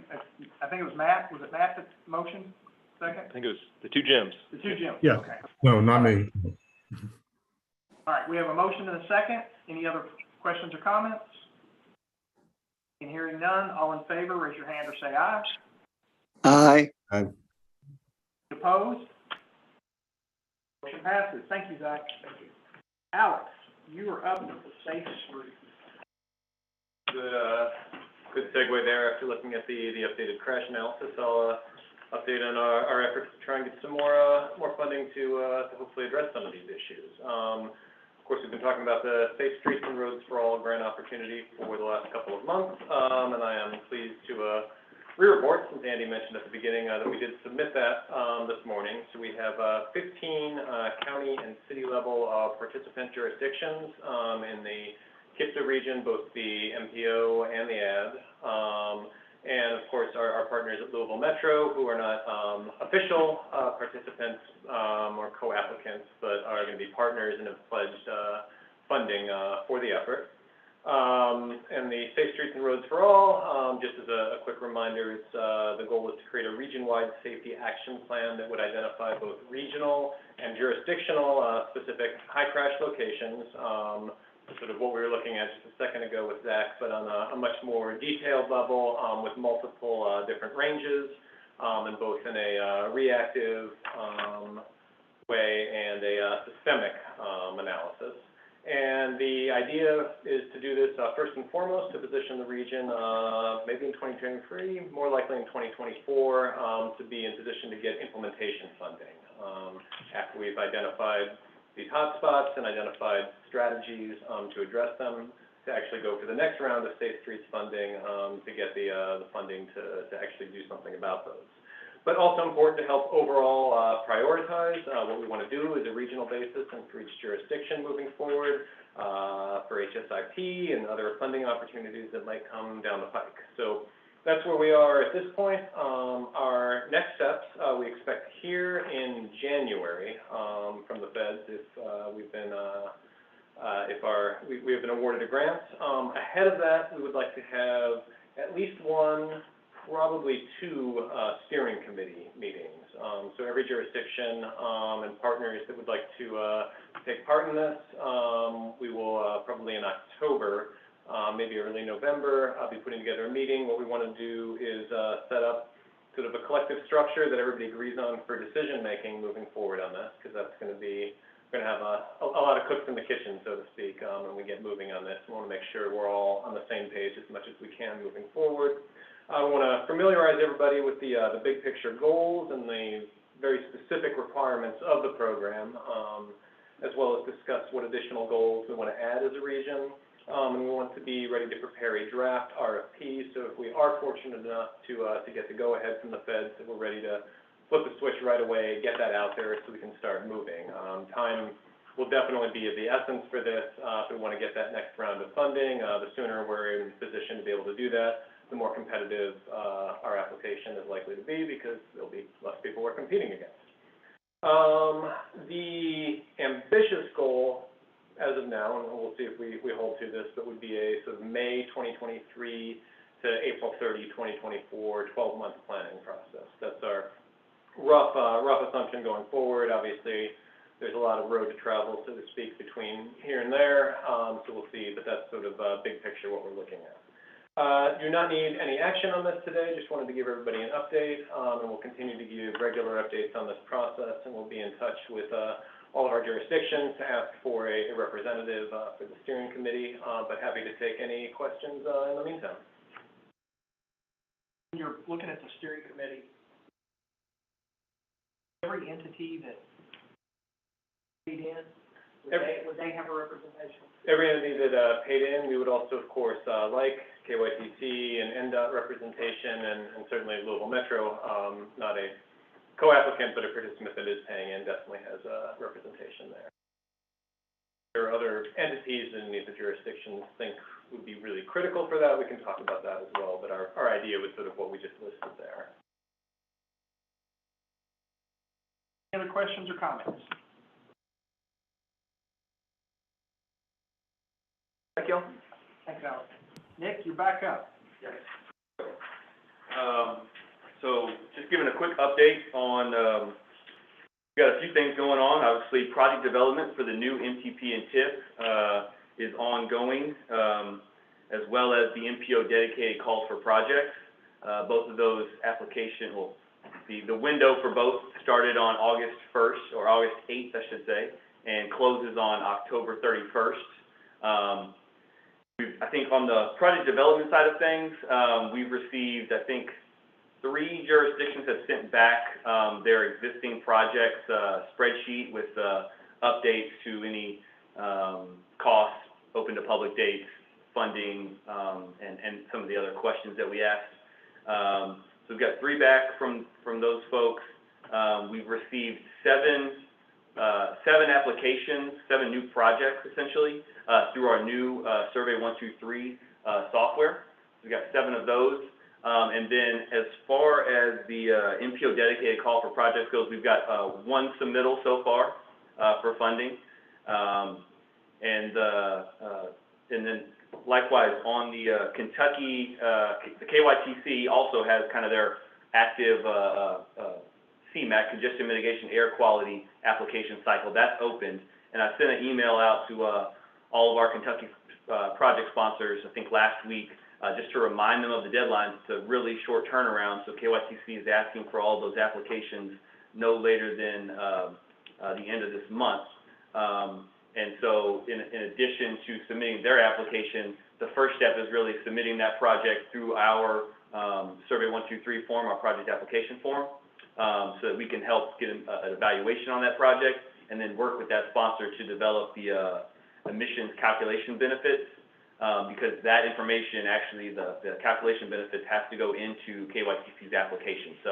I think it was Matt. Was it Matt that motioned second? I think it was the two Jims. The two Jims. Yeah. Okay. No, not me. All right, we have a motion and a second. Any other questions or comments? In hearing none, all in favor, raise your hand or say aye. Aye. Opposed? Motion passes. Thank you, Zach. Thank you. Alex, you are up with the Safe Street. Good segue there after looking at the updated crash analysis. I'll update on our efforts to try and get some more funding to hopefully address some of these issues. Of course, we've been talking about the Safe Streets and Roads for All grant opportunity for the last couple of months, and I am pleased to re-report, since Andy mentioned at the beginning, that we did submit that this morning. So we have 15 county and city level participant jurisdictions in the KIPTA region, both the MPO and the AD, and of course our partners at Louisville Metro, who are not official participants or co-applicants, but are going to be partners and have pledged funding for the effort. And the Safe Streets and Roads for All, just as a quick reminder, it's the goal is to create a region-wide safety action plan that would identify both regional and jurisdictional specific high crash locations, sort of what we were looking at just a second ago with Zach, but on a much more detailed level with multiple different ranges, and both in a reactive way and a systemic analysis. And the idea is to do this first and foremost to position the region maybe in 2023, more likely in 2024, to be in position to get implementation funding after we've identified these hotspots and identified strategies to address them, to actually go for the next round of Safe Streets funding to get the funding to actually do something about those. But also important to help overall prioritize what we want to do as a regional basis and for each jurisdiction moving forward, for HSIP and other funding opportunities that might come down the pike. So that's where we are at this point. Our next steps we expect here in January from the feds if we've been we have been awarded a grant. Ahead of that, we would like to have at least one, probably 2 steering committee meetings. So every jurisdiction and partners that would like to take part in this, we will probably in October, maybe early November, I'll be putting together a meeting. What we want to do is set up sort of a collective structure that everybody agrees on for decision-making moving forward on this, because that's going to be, we're going to have a lot of cooks in the kitchen, so to speak, when we get moving on this. We want to make sure we're all on the same page as much as we can moving forward. I want to familiarize everybody with the big picture goals and the very specific requirements of the program, as well as discuss what additional goals we want to add as a region. And we want to be ready to prepare a draft RFP, so if we are fortunate enough to get the go-ahead from the feds, that we're ready to flip the switch right away, get that out there so we can start moving. Time will definitely be of the essence for this. If we want to get that next round of funding, the sooner we're in a position to be able to do that, the more competitive our application is likely to be, because there'll be less people we're competing against. The ambitious goal, as of now, and we'll see if we hold to this, but would be a sort of May 2023 to April 30, 2024, 12-month planning process. That's our rough assumption going forward. Obviously, there's a lot of road to travel, so to speak, between here and there, so we'll see, but that's sort of big picture what we're looking at. Do not need any action on this today, just wanted to give everybody an update, and we'll continue to give regular updates on this process, and we'll be in touch with all of our jurisdictions to ask for a representative for the steering committee, but happy to take any questions in the meantime. When you're looking at the steering committee, every entity that paid in, would they have a representation? Every entity that paid in, we would also, of course, like KYTC and NDOT representation, and certainly Louisville Metro, not a co-applicant, but a participant that is paying in, definitely has representation there. There are other entities in the jurisdictions think would be really critical for that. We can talk about that as well, but our idea was sort of what we just listed there. Any other questions or comments? Thank you. Thanks, Alex. Nick, you're back up. Yes. So just giving a quick update on, we've got a few things going on. Obviously, project development for the new MTP and TIP is ongoing, as well as the MPO dedicated calls for projects. Both of those applications, well, the window for both started on August 1st, or August 8th, I should say, and closes on October 31st. I think on the project development side of things, we've received, I think, 3 jurisdictions have sent back their existing projects spreadsheet with updates to any costs, open to public dates, funding, and some of the other questions that we asked. So we've got 3 back from those folks. We've received 7 applications, 7 new projects essentially through our new Survey 123 software. We've got 7 of those. And then as far as the MPO dedicated call for projects goes, we've got 1 submittal so far for funding. And then likewise on the Kentucky, the KYTC also has kind of their active CMAQ, Congestion Mitigation Air Quality application cycle. That's opened. And I sent an email out to all of our Kentucky project sponsors, I think last week, just to remind them of the deadlines. It's a really short turnaround, so KYTC is asking for all those applications no later than the end of this month. And so in addition to submitting their application, the first step is really submitting that project through our Survey 123 form, our project application form, so that we can help get an evaluation on that project, and then work with that sponsor to develop the emissions calculation benefits. Because that information, actually, the calculation benefits has to go into KYTC's application. So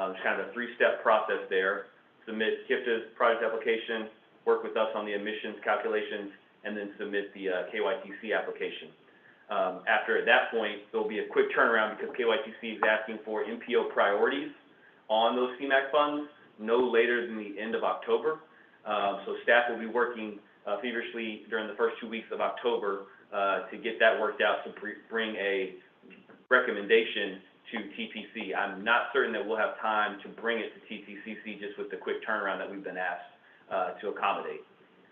it's kind of a 3-step process there. Submit KIPTA's project application, work with us on the emissions calculations, and then submit the KYTC application. After that point, there'll be a quick turnaround because KYTC is asking for MPO priorities on those CMAQ funds no later than the end of October. So staff will be working feverishly during the first 2 weeks of October to get that worked out, to bring a recommendation to policy. I'm not certain that we'll have time to bring it to TCCC just with the quick turnaround that we've been asked to accommodate.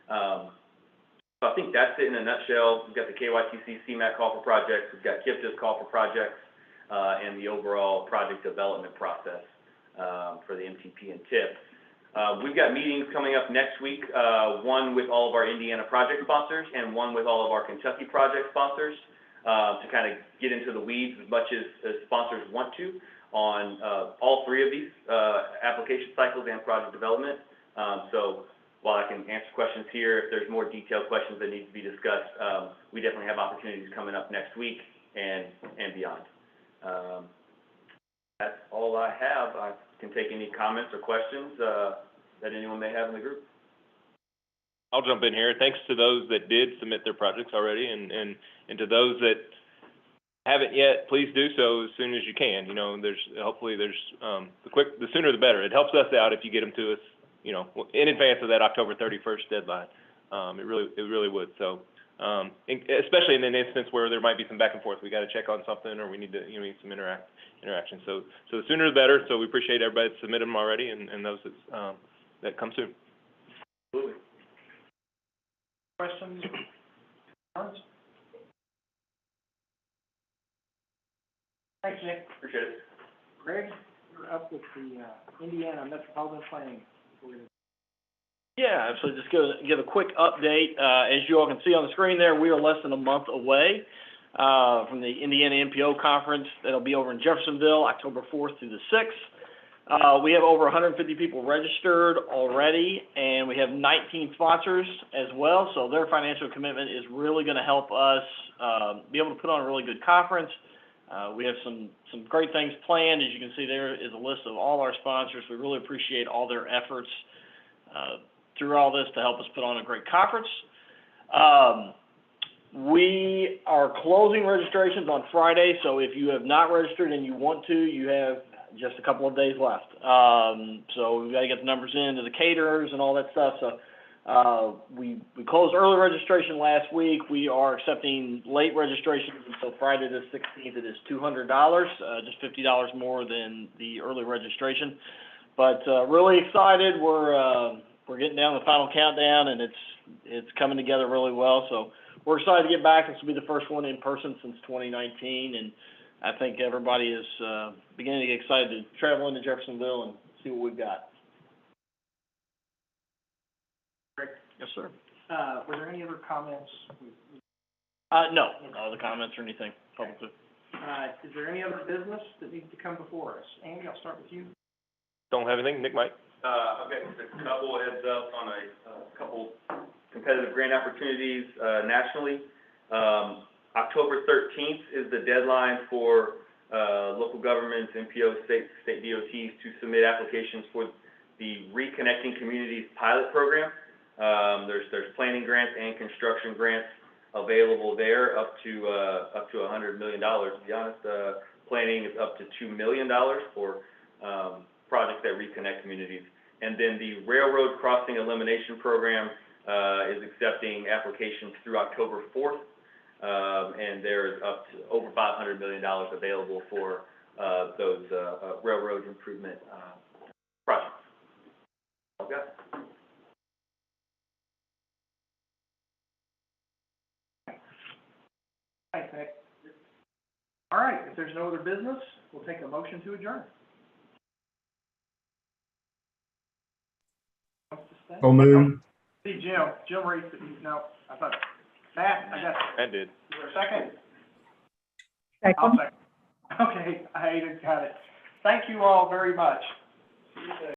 So I think that's it in a nutshell. We've got the KYTC CMAQ call for projects, we've got KIPTA's call for projects, and the overall project development process for the MTP and TIP. We've got meetings coming up next week, one with all of our Indiana project sponsors and one with all of our Kentucky project sponsors, to kind of get into the weeds as much as sponsors want to on all three of these application cycles and project development. So while I can answer questions here, if there's more detailed questions that need to be discussed, we definitely have opportunities coming up next week and beyond. That's all I have. I can take any comments or questions that anyone may have in the group. I'll jump in here. Thanks to those that did submit their projects already, and to those that haven't yet, please do so as soon as you can. You know, hopefully the sooner the better. It helps us out if you get them to us, you know, in advance of that October 31st deadline. It really would. So, especially in an instance where there might be some back and forth, we got to check on something, or we need to, you know, need some interaction. So the sooner the better. So we appreciate everybody that submitted them already, and those that come soon. Absolutely. Questions? Comments? Thanks, Nick. Appreciate it. Greg, you're up with the Indiana Metropolitan Planning. Yeah, absolutely. Just give a quick update. As you all can see on the screen there, we are less than a month away from the Indiana MPO conference. That'll be over in Jeffersonville, October 4th through the 6th. We have over 150 people registered already, and we have 19 sponsors as well. So their financial commitment is really going to help us be able to put on a really good conference. We have some great things planned. As you can see, there is a list of all our sponsors. We really appreciate all their efforts through all this to help us put on a great conference. We are closing registrations on Friday, so if you have not registered and you want to, you have just a couple of days left. So we've got to get the numbers in to the caterers and all that stuff. So we closed early registration last week. We are accepting late registrations until Friday the 16th. It is $200, just $50 more than the early registration. But really excited. We're getting down the final countdown, and it's coming together really well. So we're excited to get back. This will be the first one in person since 2019, and I think everybody is beginning to get excited to travel into Jeffersonville and see what we've got. Great. Yes, sir. Were there any other comments? No other comments or anything publicly. Is there any other business that needs to come before us? Andy, I'll start with you. Don't have anything. Nick might. Okay, just a couple heads up on a couple competitive grant opportunities nationally. October 13th is the deadline for local governments, MPOs, state DOTs to submit applications for the Reconnecting Communities pilot program. There's planning grants and construction grants available there up to $100 million. To be honest, planning is up to $2 million for projects that reconnect communities. And then the Railroad Crossing Elimination Program is accepting applications through October 4th. And there is up to over $500 million available for those railroad improvement projects. Okay. Thanks, Nick. All right, if there's no other business, we'll take a motion to adjourn. So moved. See, Jim raised it. No, I thought, Matt, I got it. Matt did. Is there a second? Second. I'll second. Okay, I got it. Thank you all very much. See you soon.